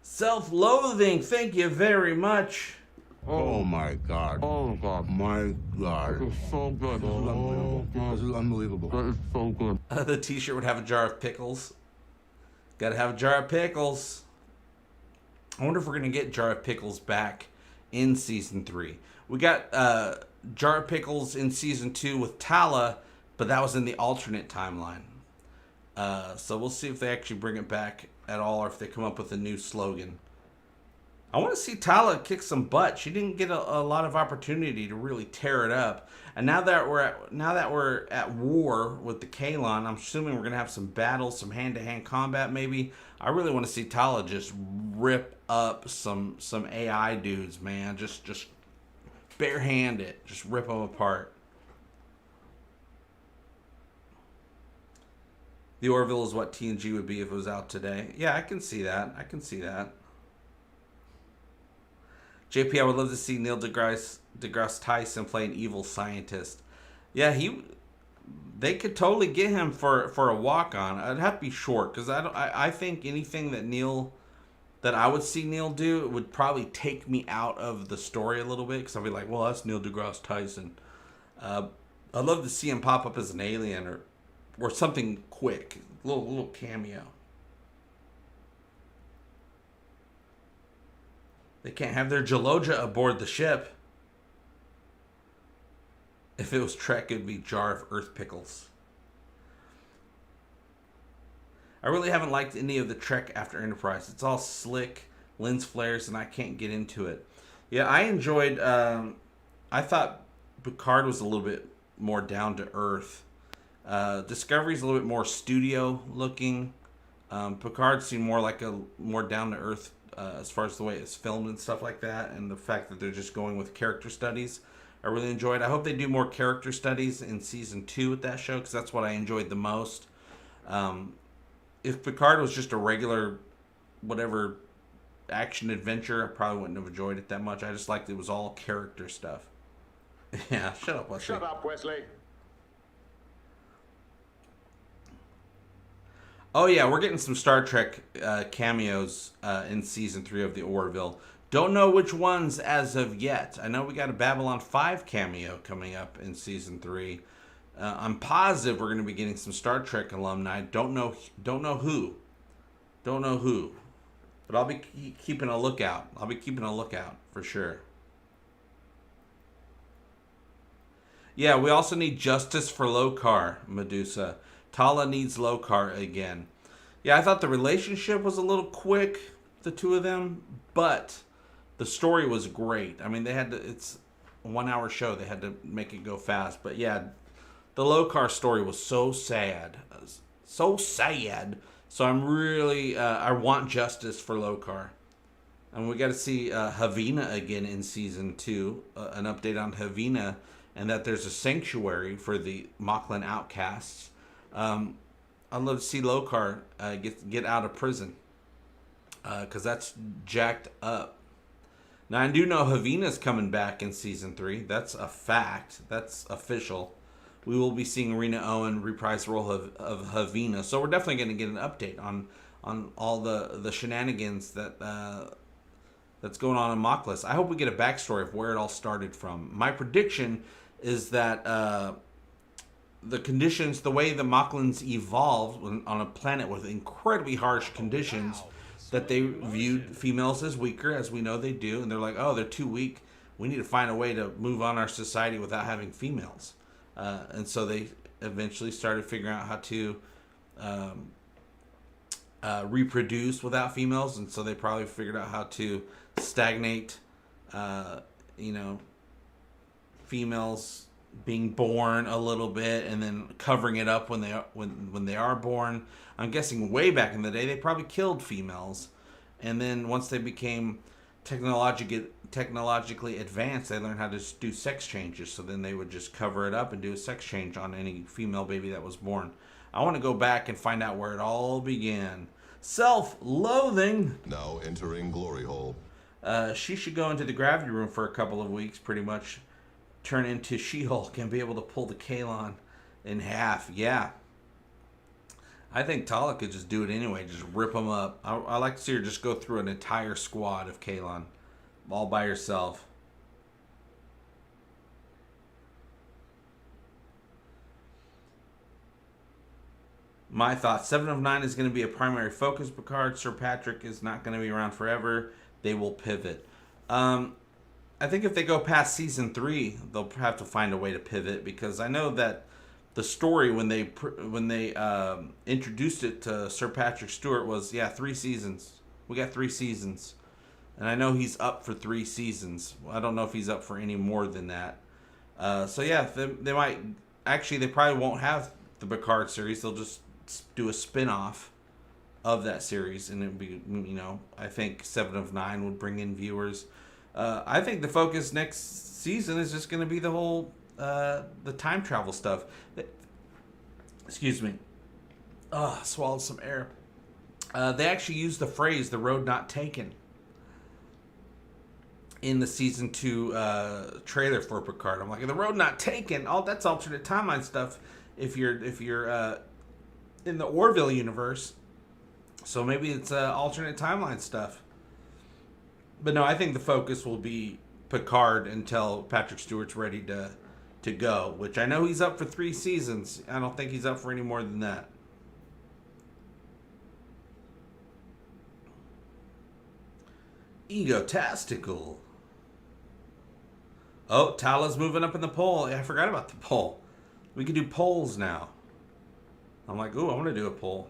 Self-loathing, thank you very much. Oh my God. Oh God. My God. It's so good. This is unbelievable. This is unbelievable. That is so good. The t-shirt would have a jar of pickles. Gotta have a jar of pickles. I wonder if we're gonna get Jar of Pickles back in season 3. We got Jar of Pickles in season 2 with Tala, but that was in the alternate timeline. So we'll see if they actually bring it back at all, or if they come up with a new slogan. I want to see Tala kick some butt. She didn't get a lot of opportunity to really tear it up. And now that we're at war with the Kaylon, I'm assuming we're gonna have some battles, some hand-to-hand combat maybe. I really want to see Tala just rip up some AI dudes, man. Just barehand it, just rip them apart. The Orville is what TNG would be if it was out today. Yeah, I can see that. I can see that. JP, I would love to see Neil deGrasse Tyson play an evil scientist. Yeah, they could totally get him for a walk-on. It'd have to be short, because I think anything that I would see Neil do, it would probably take me out of the story a little bit, because I'll be like, well, that's Neil deGrasse Tyson. I'd love to see him pop up as an alien or something quick, a little cameo. They can't have their Jaloja aboard the ship. If it was Trek, it would be Jar of Earth Pickles. I really haven't liked any of the Trek after Enterprise. It's all slick, lens flares, and I can't get into it. Yeah, I enjoyed... I thought Picard was a little bit more down to earth. Discovery's a little bit more studio looking. Picard seemed more like a more down to earth as far as the way it's filmed and stuff like that, and the fact that they're just going with character studies. I really enjoyed. I hope they do more character studies in season 2 with that show, because that's what I enjoyed the most. If Picard was just a regular whatever action adventure, I probably wouldn't have enjoyed it that much. I just liked it was all character stuff. Yeah, shut up, Wesley. Shut up, Wesley. Oh yeah, we're getting some Star Trek cameos in season 3 of the Orville. Don't know which ones as of yet. I know we got a Babylon 5 cameo coming up in season 3. I'm positive we're going to be getting some Star Trek alumni. Don't know who. But I'll be keeping a lookout. I'll be keeping a lookout for sure. Yeah, we also need justice for Lokar, Medusa. Tala needs Lokar again. Yeah, I thought the relationship was a little quick, the two of them, but the story was great. I mean, it's a 1 hour show. They had to make it go fast. But yeah, the Lokar story was so sad. So sad. So I'm really, I want justice for Lokar. And we got to see Havina again in season 2. An update on Havina, and that there's a sanctuary for the Moclan outcasts. I'd love to see Lokar get out of prison, because that's jacked up. Now, I do know Havina's coming back in season 3. That's a fact. That's official. We will be seeing Rena Owen reprise the role of Havina. So we're definitely going to get an update on all the shenanigans that's going on in Moclus. I hope we get a backstory of where it all started from. My prediction is that the conditions, the way the Moclans evolved on a planet with incredibly harsh conditions, that they viewed females as weaker, as we know they do, and they're like, oh, they're too weak. We need to find a way to move on our society without having females. And so they eventually started figuring out how to reproduce without females, and so they probably figured out how to stagnate, females being born a little bit and then covering it up when they are born. I'm guessing way back in the day they probably killed females, and then once they became technologically advanced, they learned how to do sex changes. So then they would just cover it up and do a sex change on any female baby that was born. I want to go back and find out where it all began. Self-loathing. Now entering Glory Hole. She should go into the gravity room for a couple of weeks, pretty much turn into She-Hulk and be able to pull the Kalon in half. Yeah. I think Tala could just do it anyway, just rip them up. I like to see her just go through an entire squad of Kalon all by herself. My thoughts, 7 of 9 is going to be a primary focus, Picard. Sir Patrick is not going to be around forever. They will pivot. I think if they go past season 3, they'll have to find a way to pivot, because I know that the story when they introduced it to Sir Patrick Stewart was 3 seasons. We got 3 seasons, and I know he's up for 3 seasons. I don't know if he's up for any more than that. They might actually. They probably won't have the Picard series. They'll just do a spin-off of that series, and it'd be, I think 7 of 9 would bring in viewers. I think the focus next season is just going to be the whole the time travel stuff. Excuse me. Swallowed some air. They actually used the phrase "the road not taken" in the season 2 trailer for Picard. I'm like, the road not taken. Oh, that's alternate timeline stuff. If you're in the Orville universe, so maybe it's alternate timeline stuff. But no, I think the focus will be Picard until Patrick Stewart's ready to go, which I know he's up for 3 seasons. I don't think he's up for any more than that. Egotastical. Oh, Tala's moving up in the poll. I forgot about the poll. We can do polls now. I'm like, ooh, I want to do a poll.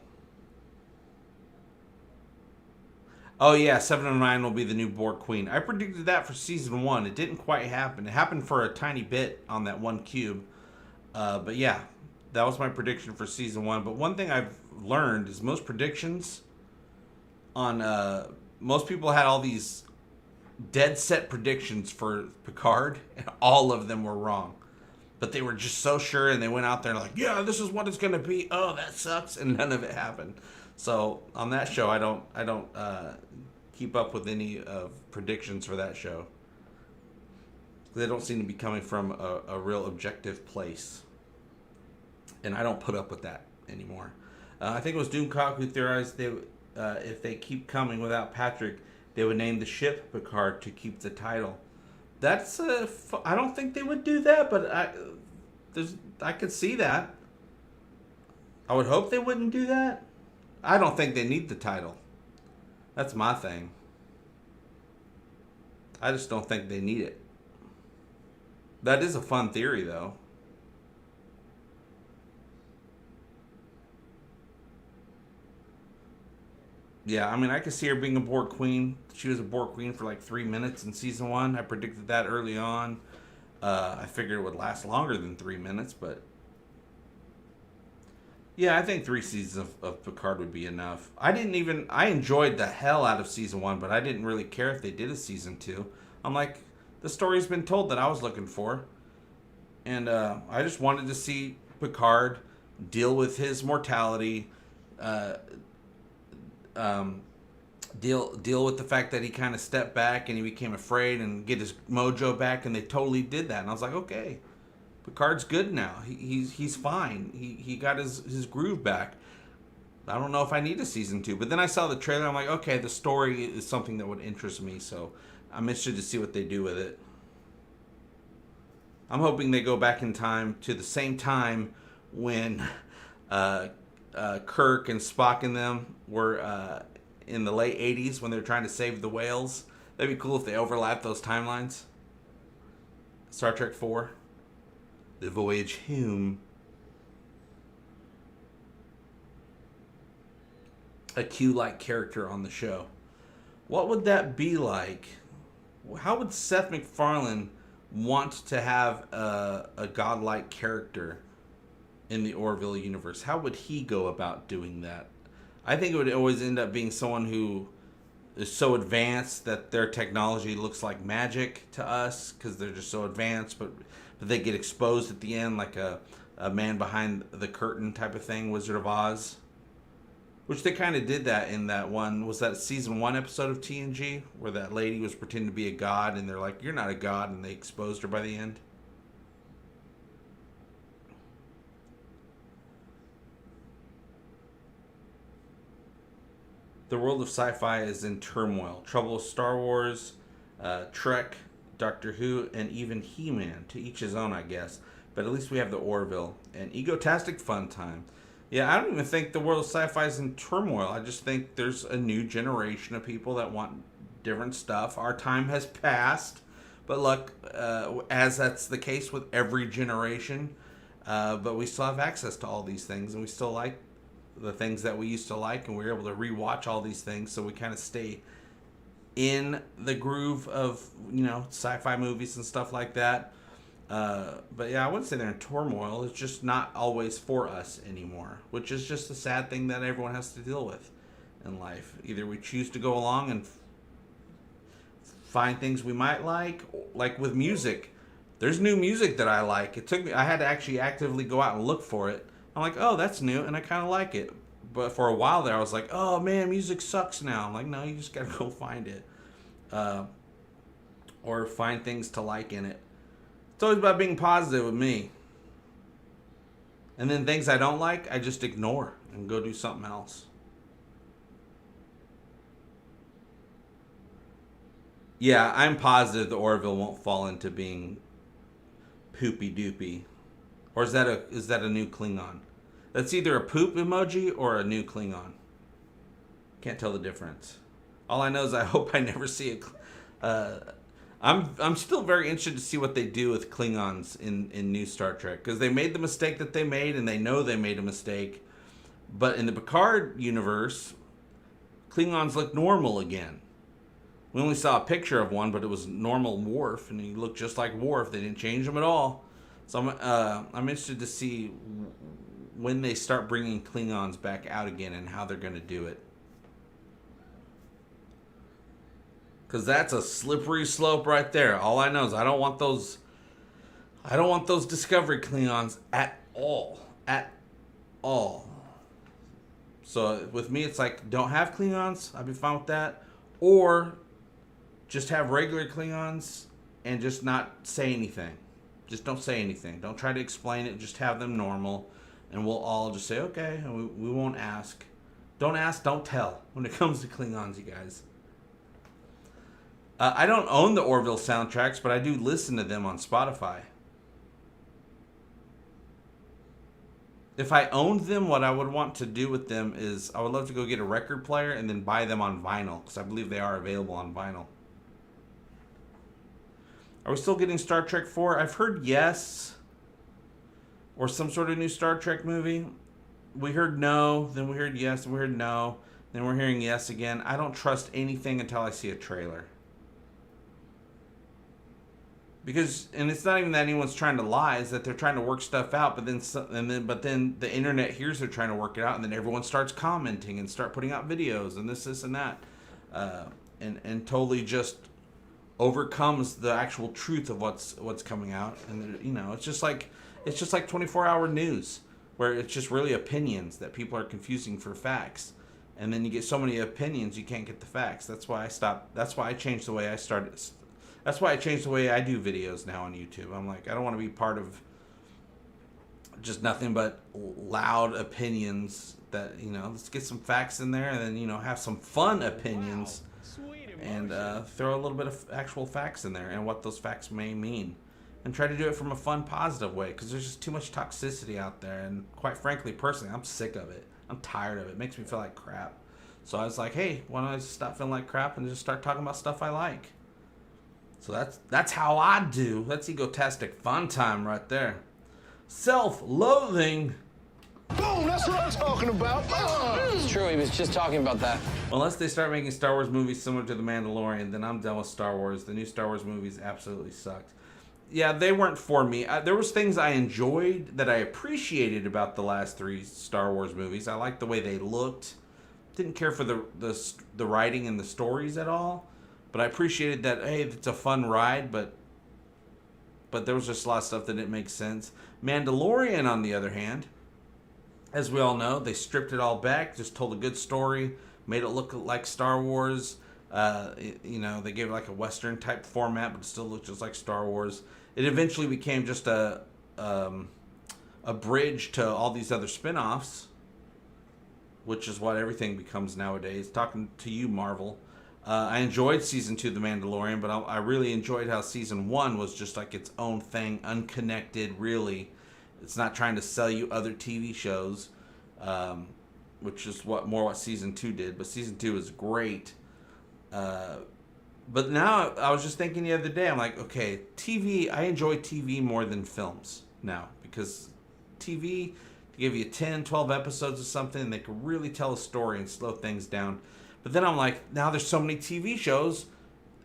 Oh yeah, 7 of 9 will be the new Borg Queen. I predicted that for season 1. It didn't quite happen. It happened for a tiny bit on that one cube. But yeah, that was my prediction for season 1. But one thing I've learned is most predictions on... most people had all these dead set predictions for Picard, and all of them were wrong. But they were just so sure, and they went out there and like, yeah, this is what it's going to be. Oh, that sucks. And none of it happened. So on that show, I don't keep up with any predictions for that show. They don't seem to be coming from a real objective place. And I don't put up with that anymore. I think it was Doomcock who theorized if they keep coming without Patrick, they would name the ship Picard to keep the title. That's I don't think they would do that, but I could see that. I would hope they wouldn't do that. I don't think they need the title. That's my thing. I just don't think they need it. That is a fun theory, though. Yeah, I mean, I could see her being a Borg Queen. She was a Borg Queen for like 3 minutes in season 1. I predicted that early on. I figured it would last longer than 3 minutes, but... yeah, I think 3 seasons of Picard would be enough. I enjoyed the hell out of season 1, but I didn't really care if they did a season 2. I'm like, the story's been told that I was looking for. And I just wanted to see Picard deal with his mortality, deal with the fact that he kind of stepped back and he became afraid, and get his mojo back, and they totally did that. And I was like, okay, Picard's good now. He's fine. He got his groove back. I don't know if I need a season 2, but then I saw the trailer. I'm like, okay, the story is something that would interest me, so I'm interested to see what they do with it. I'm hoping they go back in time to the same time when Kirk and Spock and them were in the late 80s when they're trying to save the whales. That'd be cool if they overlap those timelines. Star Trek 4. The Voyage Home. A Q-like character on the show. What would that be like? How would Seth MacFarlane want to have a godlike character in the Orville universe? How would he go about doing that? I think it would always end up being someone who is so advanced that their technology looks like magic to us because they're just so advanced, but they get exposed at the end like a man behind the curtain type of thing, Wizard of Oz. Which they kind of did that in that one, was that season 1 episode of TNG, where that lady was pretending to be a god, and they're like, you're not a god, and they exposed her by the end. The world of sci-fi is in turmoil. Trouble with Star Wars, Trek, Doctor Who, and even He-Man. To each his own, I guess. But at least we have the Orville. And Egotastic FunTime. Yeah, I don't even think the world of sci-fi is in turmoil. I just think there's a new generation of people that want different stuff. Our time has passed, but look, as that's the case with every generation, but we still have access to all these things, and we still like the things that we used to like, and we're able to rewatch all these things, so we kind of stay in the groove of, you know, sci-fi movies and stuff like that. But yeah, I wouldn't say they're in turmoil. It's just not always for us anymore, which is just a sad thing that everyone has to deal with in life. Either we choose to go along and find things we might like with music. There's new music that I like. I had to actually actively go out and look for it. I'm like, oh, that's new, and I kind of like it. But for a while there, I was like, oh man, music sucks now. I'm like, no, you just gotta go find it, or find things to like in it. It's always about being positive with me. And then things I don't like, I just ignore and go do something else. Yeah, I'm positive the Orville won't fall into being poopy doopy. Or is that a new Klingon? That's either a poop emoji or a new Klingon. Can't tell the difference. All I know is I hope I never see a... I'm still very interested to see what they do with Klingons in new Star Trek, because they made the mistake that they made, and they know they made a mistake. But in the Picard universe, Klingons look normal again. We only saw a picture of one, but it was normal Worf, and he looked just like Worf. They didn't change him at all. So I'm interested to see when they start bringing Klingons back out again and how they're going to do it. Because that's a slippery slope right there. All I know is I don't want those Discovery Klingons at all. At all. So with me, it's like, don't have Klingons. I'd be fine with that. Or just have regular Klingons and just not say anything. Just don't say anything. Don't try to explain it. Just have them normal. And we'll all just say, okay. And we won't ask. Don't ask, don't tell when it comes to Klingons, you guys. I don't own the Orville soundtracks, but I do listen to them on Spotify. If I owned them, what I would want to do with them is I would love to go get a record player and then buy them on vinyl, because I believe they are available on vinyl. Are we still getting Star Trek 4? I've heard yes. Or some sort of new Star Trek movie. We heard no, then we heard yes, and we heard no. Then we're hearing yes again. I don't trust anything until I see a trailer. Because, and it's not even that anyone's trying to lie, it's that they're trying to work stuff out, but then the internet hears they're trying to work it out, and then everyone starts commenting and start putting out videos and this and that, and totally just overcomes the actual truth of what's coming out. And you know, it's just like 24-hour news, where it's just really opinions that people are confusing for facts, and then you get so many opinions you can't get the facts. That's why I stopped. That's why I changed the way I started. That's why I changed the way I do videos now on YouTube. I'm like, I don't want to be part of just nothing but loud opinions that, you know, let's get some facts in there, and then, you know, have some fun opinions, and throw a little bit of actual facts in there and what those facts may mean, and try to do it from a fun, positive way, because there's just too much toxicity out there, and quite frankly, personally, I'm sick of it. I'm tired of it. It makes me feel like crap. So I was like, hey, why don't I just stop feeling like crap and just start talking about stuff I like? So that's how I do. That's Egotastic Fun Time right there. Self-loathing. Boom, that's what I'm talking about. It's true, he was just talking about that. Unless they start making Star Wars movies similar to The Mandalorian, then I'm done with Star Wars. The new Star Wars movies absolutely sucked. Yeah, they weren't for me. There was things I enjoyed that I appreciated about the last 3 Star Wars movies. I liked the way they looked. Didn't care for the writing and the stories at all. But I appreciated that, hey, it's a fun ride, but there was just a lot of stuff that didn't make sense. Mandalorian, on the other hand, as we all know, they stripped it all back, just told a good story, made it look like Star Wars. You know, they gave it like a Western type format, but it still looked just like Star Wars. It eventually became just a bridge to all these other spin-offs, which is what everything becomes nowadays. Talking to you, Marvel. I enjoyed Season 2 of The Mandalorian, but I really enjoyed how Season 1 was just like its own thing, unconnected, really. It's not trying to sell you other TV shows, which is what Season 2 did. But Season 2 is great. But now, I was just thinking the other day, I'm like, okay, TV, I enjoy TV more than films now. Because TV, they give you 10, 12 episodes of something, and they can really tell a story and slow things down. But then I'm like, now there's so many TV shows,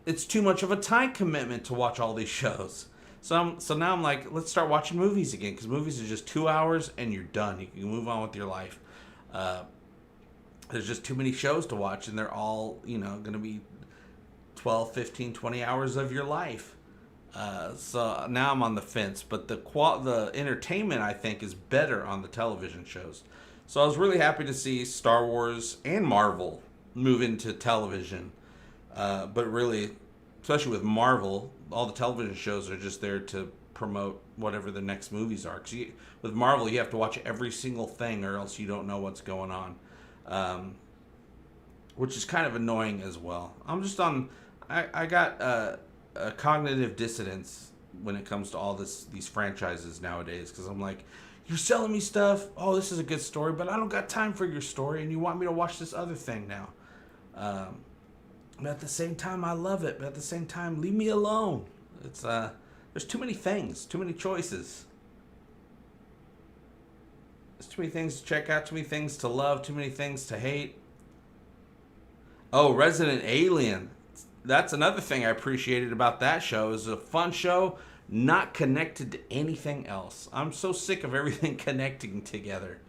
it's too much of a time commitment to watch all these shows. So now I'm like, let's start watching movies again, because movies are just 2 hours and you're done. You can move on with your life. There's just too many shows to watch, and they're all, you know, going to be 12, 15, 20 hours of your life. So now I'm on the fence, but the entertainment, I think, is better on the television shows. So I was really happy to see Star Wars and Marvel move into television. But really, especially with Marvel, all the television shows are just there to promote whatever the next movies are. Because with Marvel, you have to watch every single thing, or else you don't know what's going on. Which is kind of annoying as well. I'm just on... I got a cognitive dissonance when it comes to all these franchises nowadays. Because I'm like, you're selling me stuff. Oh, this is a good story, but I don't got time for your story, and you want me to watch this other thing now. But at the same time, I love it. But at the same time, leave me alone. It's there's too many things, too many choices. There's too many things to check out, too many things to love, too many things to hate. Oh, Resident Alien. That's another thing I appreciated about that show. It was a fun show, not connected to anything else. I'm so sick of everything connecting together.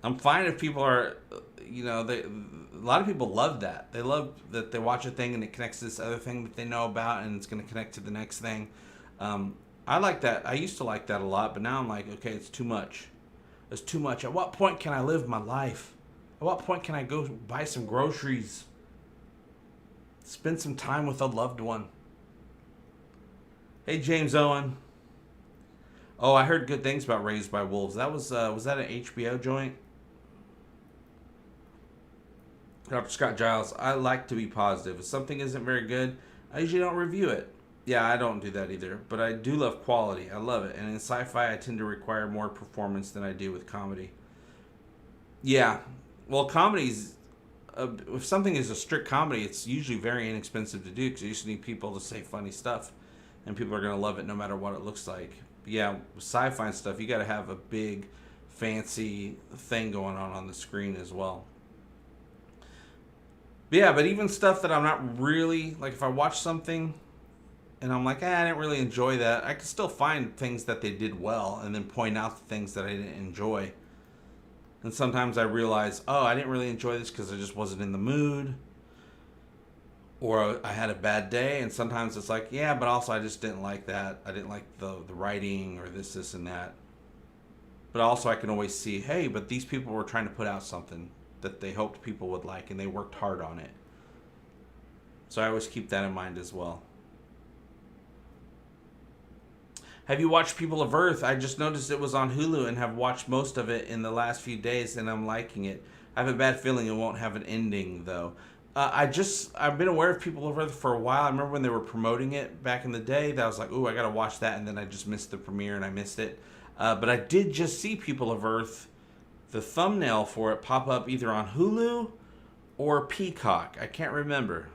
I'm fine if people are, you know, a lot of people love that. They love that they watch a thing and it connects to this other thing that they know about, and it's going to connect to the next thing. I like that. I used to like that a lot, but now I'm like, okay, it's too much. It's too much. At what point can I live my life? At what point can I go buy some groceries? Spend some time with a loved one. Hey, James Owen. Oh, I heard good things about Raised by Wolves. That was that an HBO joint? Dr. Scott Giles, I like to be positive. If something isn't very good, I usually don't review it. Yeah, I don't do that either. But I do love quality. I love it. And in sci-fi, I tend to require more performance than I do with comedy. Yeah. Well, comedies, if something is a strict comedy, it's usually very inexpensive to do because you just need people to say funny stuff. And people are going to love it no matter what it looks like. But yeah, with sci-fi and stuff, you got to have a big, fancy thing going on the screen as well. But yeah, but even stuff that I'm not really, like if I watch something and I'm like, I didn't really enjoy that, I can still find things that they did well and then point out the things that I didn't enjoy. And sometimes I realize, oh, I didn't really enjoy this because I just wasn't in the mood. Or I had a bad day. And sometimes it's like, yeah, but also I just didn't like that. I didn't like the writing or this and that. But also I can always see, hey, but these people were trying to put out something that they hoped people would like, and they worked hard on it. So I always keep that in mind as well. Have you watched People of Earth? I just noticed it was on Hulu and have watched most of it in the last few days, and I'm liking it. I have a bad feeling it won't have an ending, though. I've been aware of People of Earth for a while. I remember when they were promoting it back in the day, that I was like, ooh, I gotta watch that, and then I just missed the premiere and I missed it. But I did just see People of Earth, the thumbnail for it, pop up either on Hulu or Peacock. I can't remember.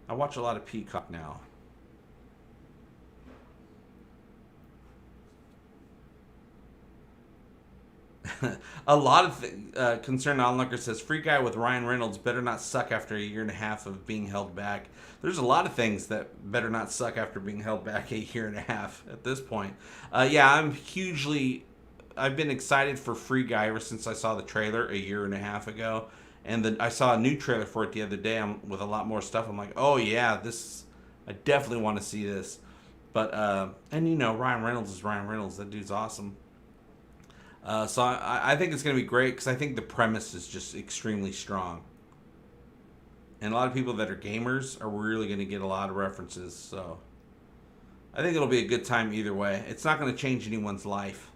I watch a lot of Peacock now. A lot of Concerned Onlooker says, Free Guy with Ryan Reynolds better not suck after a year and a half of being held back. There's a lot of things that better not suck after being held back a year and a half at this point. Yeah, I've been excited for Free Guy ever since I saw the trailer a year and a half ago. And I saw a new trailer for it the other day with a lot more stuff. I'm like, oh yeah, I definitely want to see this. But, and you know, Ryan Reynolds is Ryan Reynolds. That dude's awesome. So I think it's going to be great because I think the premise is just extremely strong. And a lot of people that are gamers are really going to get a lot of references. So I think it'll be a good time either way. It's not going to change anyone's life.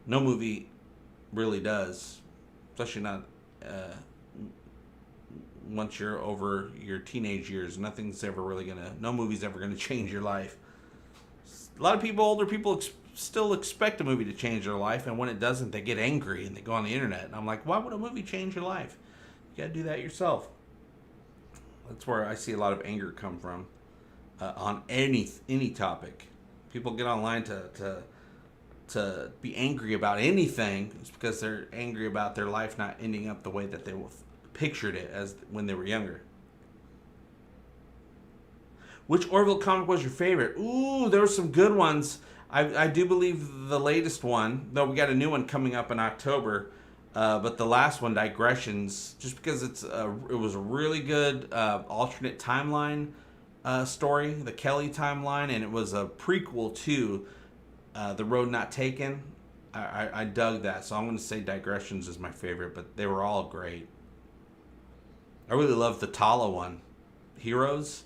No movie really does. Especially not once you're over your teenage years. No movie's ever going to change your life. A lot of people, older people, still expect a movie to change their life, and when it doesn't, they get angry and they go on the internet. And I'm like, why would a movie change your life? You gotta do that yourself. That's where I see a lot of anger come from on any topic. People get online to be angry about anything. It's because they're angry about their life not ending up the way that they pictured it as when they were younger. Which Orville comic was your favorite? Ooh, there were some good ones. I do believe the latest one, though we got a new one coming up in October, but the last one, Digressions, just because it was a really good alternate timeline story, the Kelly timeline, and it was a prequel to The Road Not Taken. I dug that, so I'm going to say Digressions is my favorite, but they were all great. I really loved the Tala one, Heroes.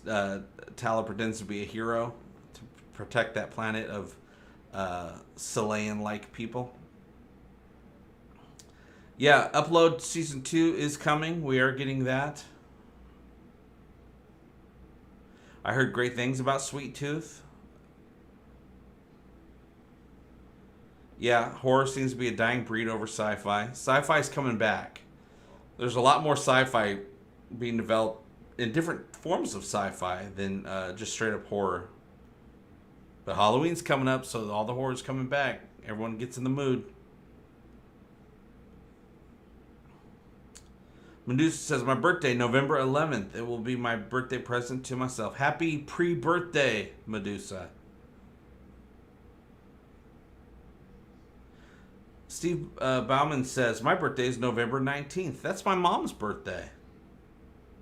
Tala pretends to be a hero to protect that planet of Selayan-like people. Yeah, Upload Season 2 is coming. We are getting that. I heard great things about Sweet Tooth. Yeah, horror seems to be a dying breed over sci-fi. Sci-fi is coming back. There's a lot more sci-fi being developed in different forms of sci-fi than just straight up horror. But Halloween's coming up, so all the horror's coming back. Everyone gets in the mood. Medusa says, my birthday, November 11th. It will be my birthday present to myself. Happy pre-birthday, Medusa. Steve Bauman says, my birthday is November 19th. That's my mom's birthday.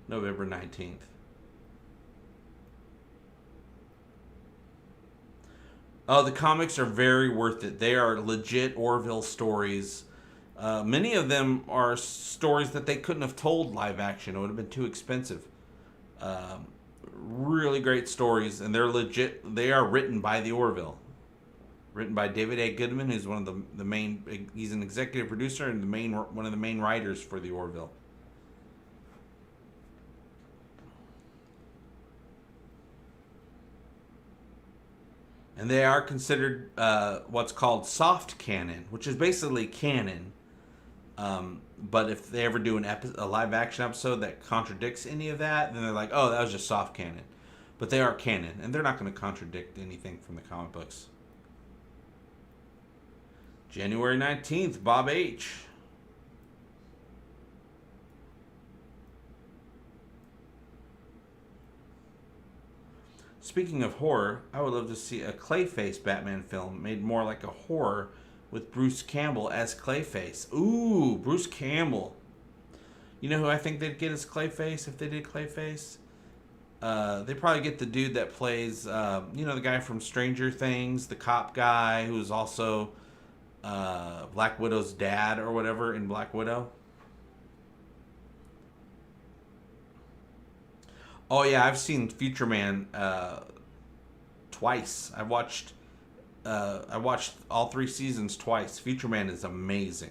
November 19th. Oh, the comics are very worth it. They are legit Orville stories. Many of them are stories that they couldn't have told live action. It would have been too expensive. Really great stories, and they're legit. They are written by the Orville. Written by David A. Goodman, who's one of the main. He's an executive producer and one of the main writers for the Orville. And they are considered what's called soft canon, which is basically canon. But if they ever do a live action episode that contradicts any of that, then they're like, oh, that was just soft canon. But they are canon, and they're not going to contradict anything from the comic books. January 19th, Bob H. Speaking of horror, I would love to see a Clayface Batman film made more like a horror with Bruce Campbell as Clayface. Ooh, Bruce Campbell. You know who I think they'd get as Clayface if they did Clayface? They'd probably get the dude that plays, the guy from Stranger Things, the cop guy who's also Black Widow's dad or whatever in Black Widow. Oh yeah, I've seen Future Man twice. I watched all 3 seasons twice. Future Man is amazing.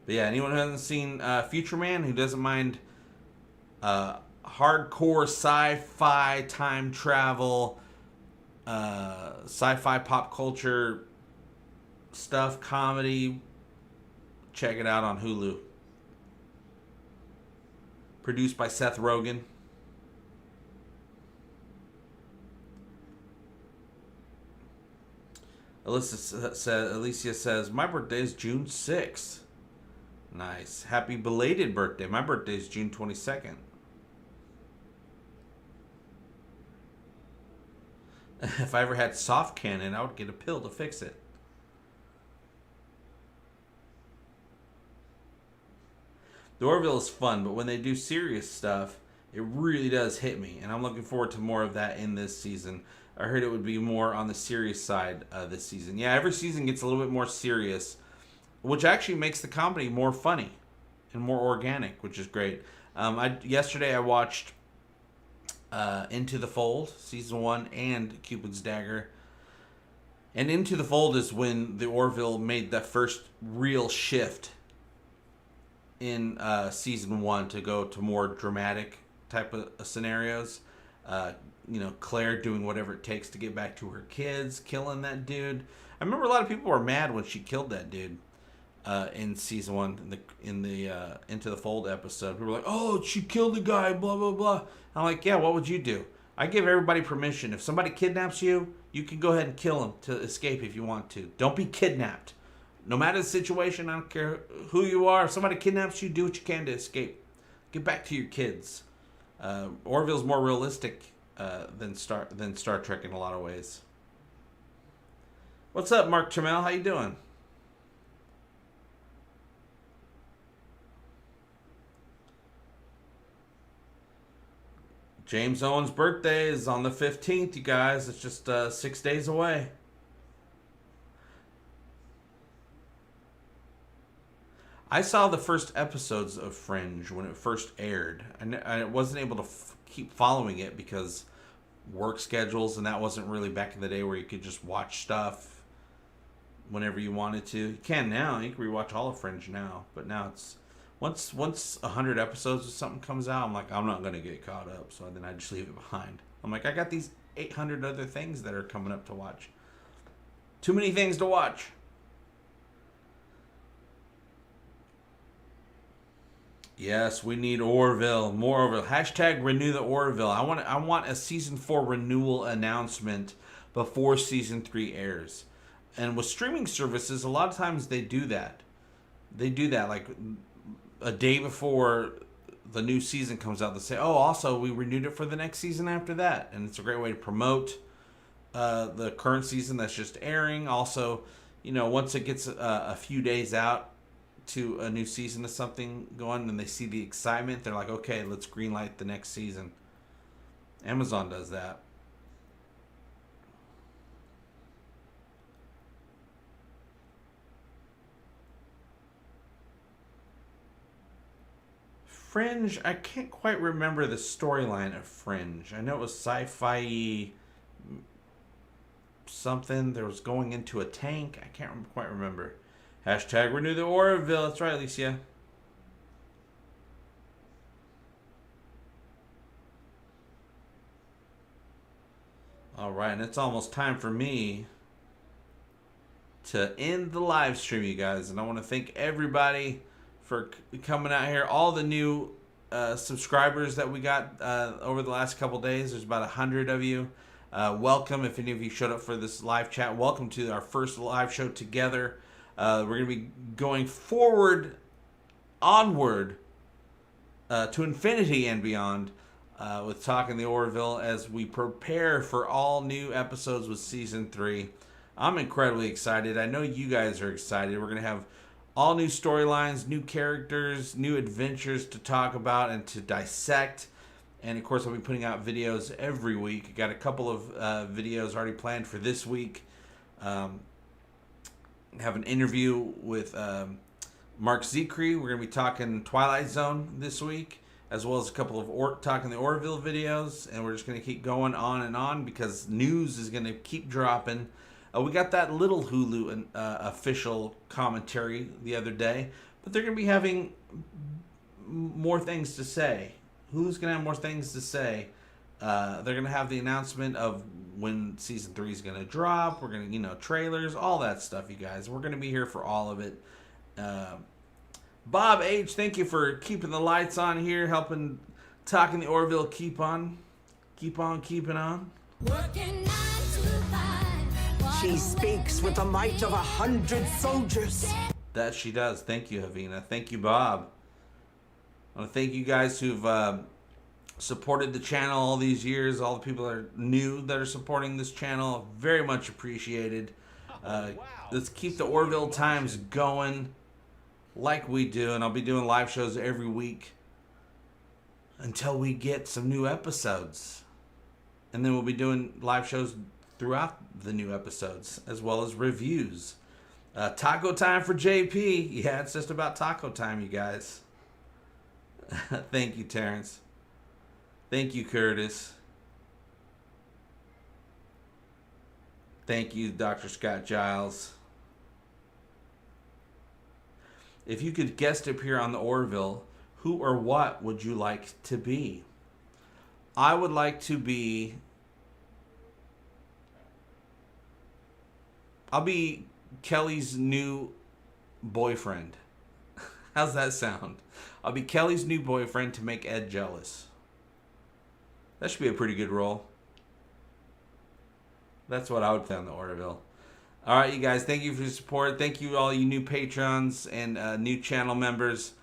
But yeah, anyone who hasn't seen Future Man, who doesn't mind hardcore sci-fi time travel, sci-fi pop culture stuff, comedy. Check it out on Hulu. Produced by Seth Rogen. Alicia says, my birthday is June 6th. Nice. Happy belated birthday. My birthday is June 22nd. If I ever had soft cannon, I would get a pill to fix it. The Orville is fun, but when they do serious stuff, it really does hit me. And I'm looking forward to more of that in this season. I heard it would be more on the serious side this season. Yeah, every season gets a little bit more serious, which actually makes the comedy more funny and more organic, which is great. Yesterday I watched Into the Fold, Season 1, and Cupid's Dagger. And Into the Fold is when the Orville made that first real shift in Season 1 to go to more dramatic type of scenarios. Claire doing whatever it takes to get back to her kids, killing that dude. I remember a lot of people were mad when she killed that dude in Season 1, in the Into the Fold episode. People were like, oh, she killed the guy, blah, blah, blah. I'm like, yeah, what would you do? I give everybody permission. If somebody kidnaps you, you can go ahead and kill them to escape if you want to. Don't be kidnapped. No matter the situation, I don't care who you are. If somebody kidnaps you, do what you can to escape. Get back to your kids. Orville's more realistic than Star Trek in a lot of ways. What's up, Mark Trammell? How you doing? James Owen's birthday is on the 15th, you guys. It's just 6 days away. I saw the first episodes of Fringe when it first aired. I wasn't able to keep following it because work schedules, and that wasn't really back in the day where you could just watch stuff whenever you wanted to. You can now. You can rewatch all of Fringe now. But now it's... Once 100 episodes or something comes out, I'm like, I'm not going to get caught up. So then I just leave it behind. I'm like, I got these 800 other things that are coming up to watch. Too many things to watch. Yes, we need Orville. More Orville. Hashtag renew the Orville. I want a season 4 renewal announcement before season 3 airs. And with streaming services, a lot of times they do that. They do that like a day before the new season comes out. They say, oh, also we renewed it for the next season after that. And it's a great way to promote the current season that's just airing. Also, once it gets a few days out to a new season of something going and they see the excitement, they're like, okay, let's greenlight the next season. Amazon does that. Fringe, I can't quite remember the storyline of Fringe. I know it was sci-fi something. There was going into a tank. I can't quite remember. Hashtag renew the Orville. That's right, Alicia. All right, and it's almost time for me to end the live stream, you guys. And I want to thank everybody for coming out here. All the new subscribers that we got over the last couple days. There's about 100 of you. Welcome. If any of you showed up for this live chat, welcome to our first live show together. We're going to be going onward to infinity and beyond with Talking the Orville as we prepare for all new episodes with Season 3. I'm incredibly excited. I know you guys are excited. We're going to have all new storylines, new characters, new adventures to talk about and to dissect. And, of course, I'll be putting out videos every week. Got a couple of videos already planned for this week. Have an interview with Mark Zekri. We're going to be talking Twilight Zone this week, as well as a couple of Talking the Orville videos. And we're just going to keep going on and on because news is going to keep dropping. We got that little Hulu official commentary the other day, but they're going to be having more things to say. Hulu's going to have more things to say They're gonna have the announcement of when season 3 is gonna drop. We're gonna, trailers, all that stuff, you guys. We're gonna be here for all of it. Bob H, thank you for keeping the lights on here, helping Talking the Orville keep on keeping on. She speaks with the might of 100 soldiers. That she does. Thank you, Havina. Thank you, Bob. I want to thank you guys who've supported the channel all these years. All the people that are new that are supporting this channel. Very much appreciated. Let's keep the Orville Times going like we do. And I'll be doing live shows every week until we get some new episodes. And then we'll be doing live shows throughout the new episodes, as well as reviews. Taco time for JP. Yeah, it's just about taco time, you guys. Thank you, Terrence. Thank you, Curtis. Thank you, Dr. Scott Giles. If you could guest appear on the Orville, who or what would you like to be? I would like to be... I'll be Kelly's new boyfriend. How's that sound? I'll be Kelly's new boyfriend to make Ed jealous. That should be a pretty good role. That's what I would play on the Orville. All right, you guys. Thank you for your support. Thank you, all you new patrons and new channel members.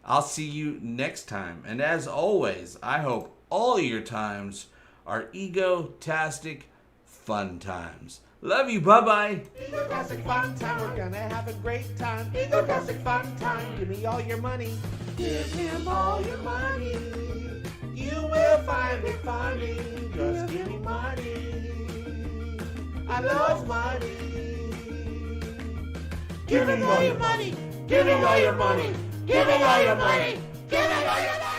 I'll see you next time. And as always, I hope all your times are egotastic fun times. Love you. Bye-bye. Egotastic fun time. We're gonna have a great time. Egotastic fun time. Give me all your money. Give him all your money. You will find it funny. Just give me money. I love money. Give me all your money. Give me all your money. Give me all your money. Give me all your money.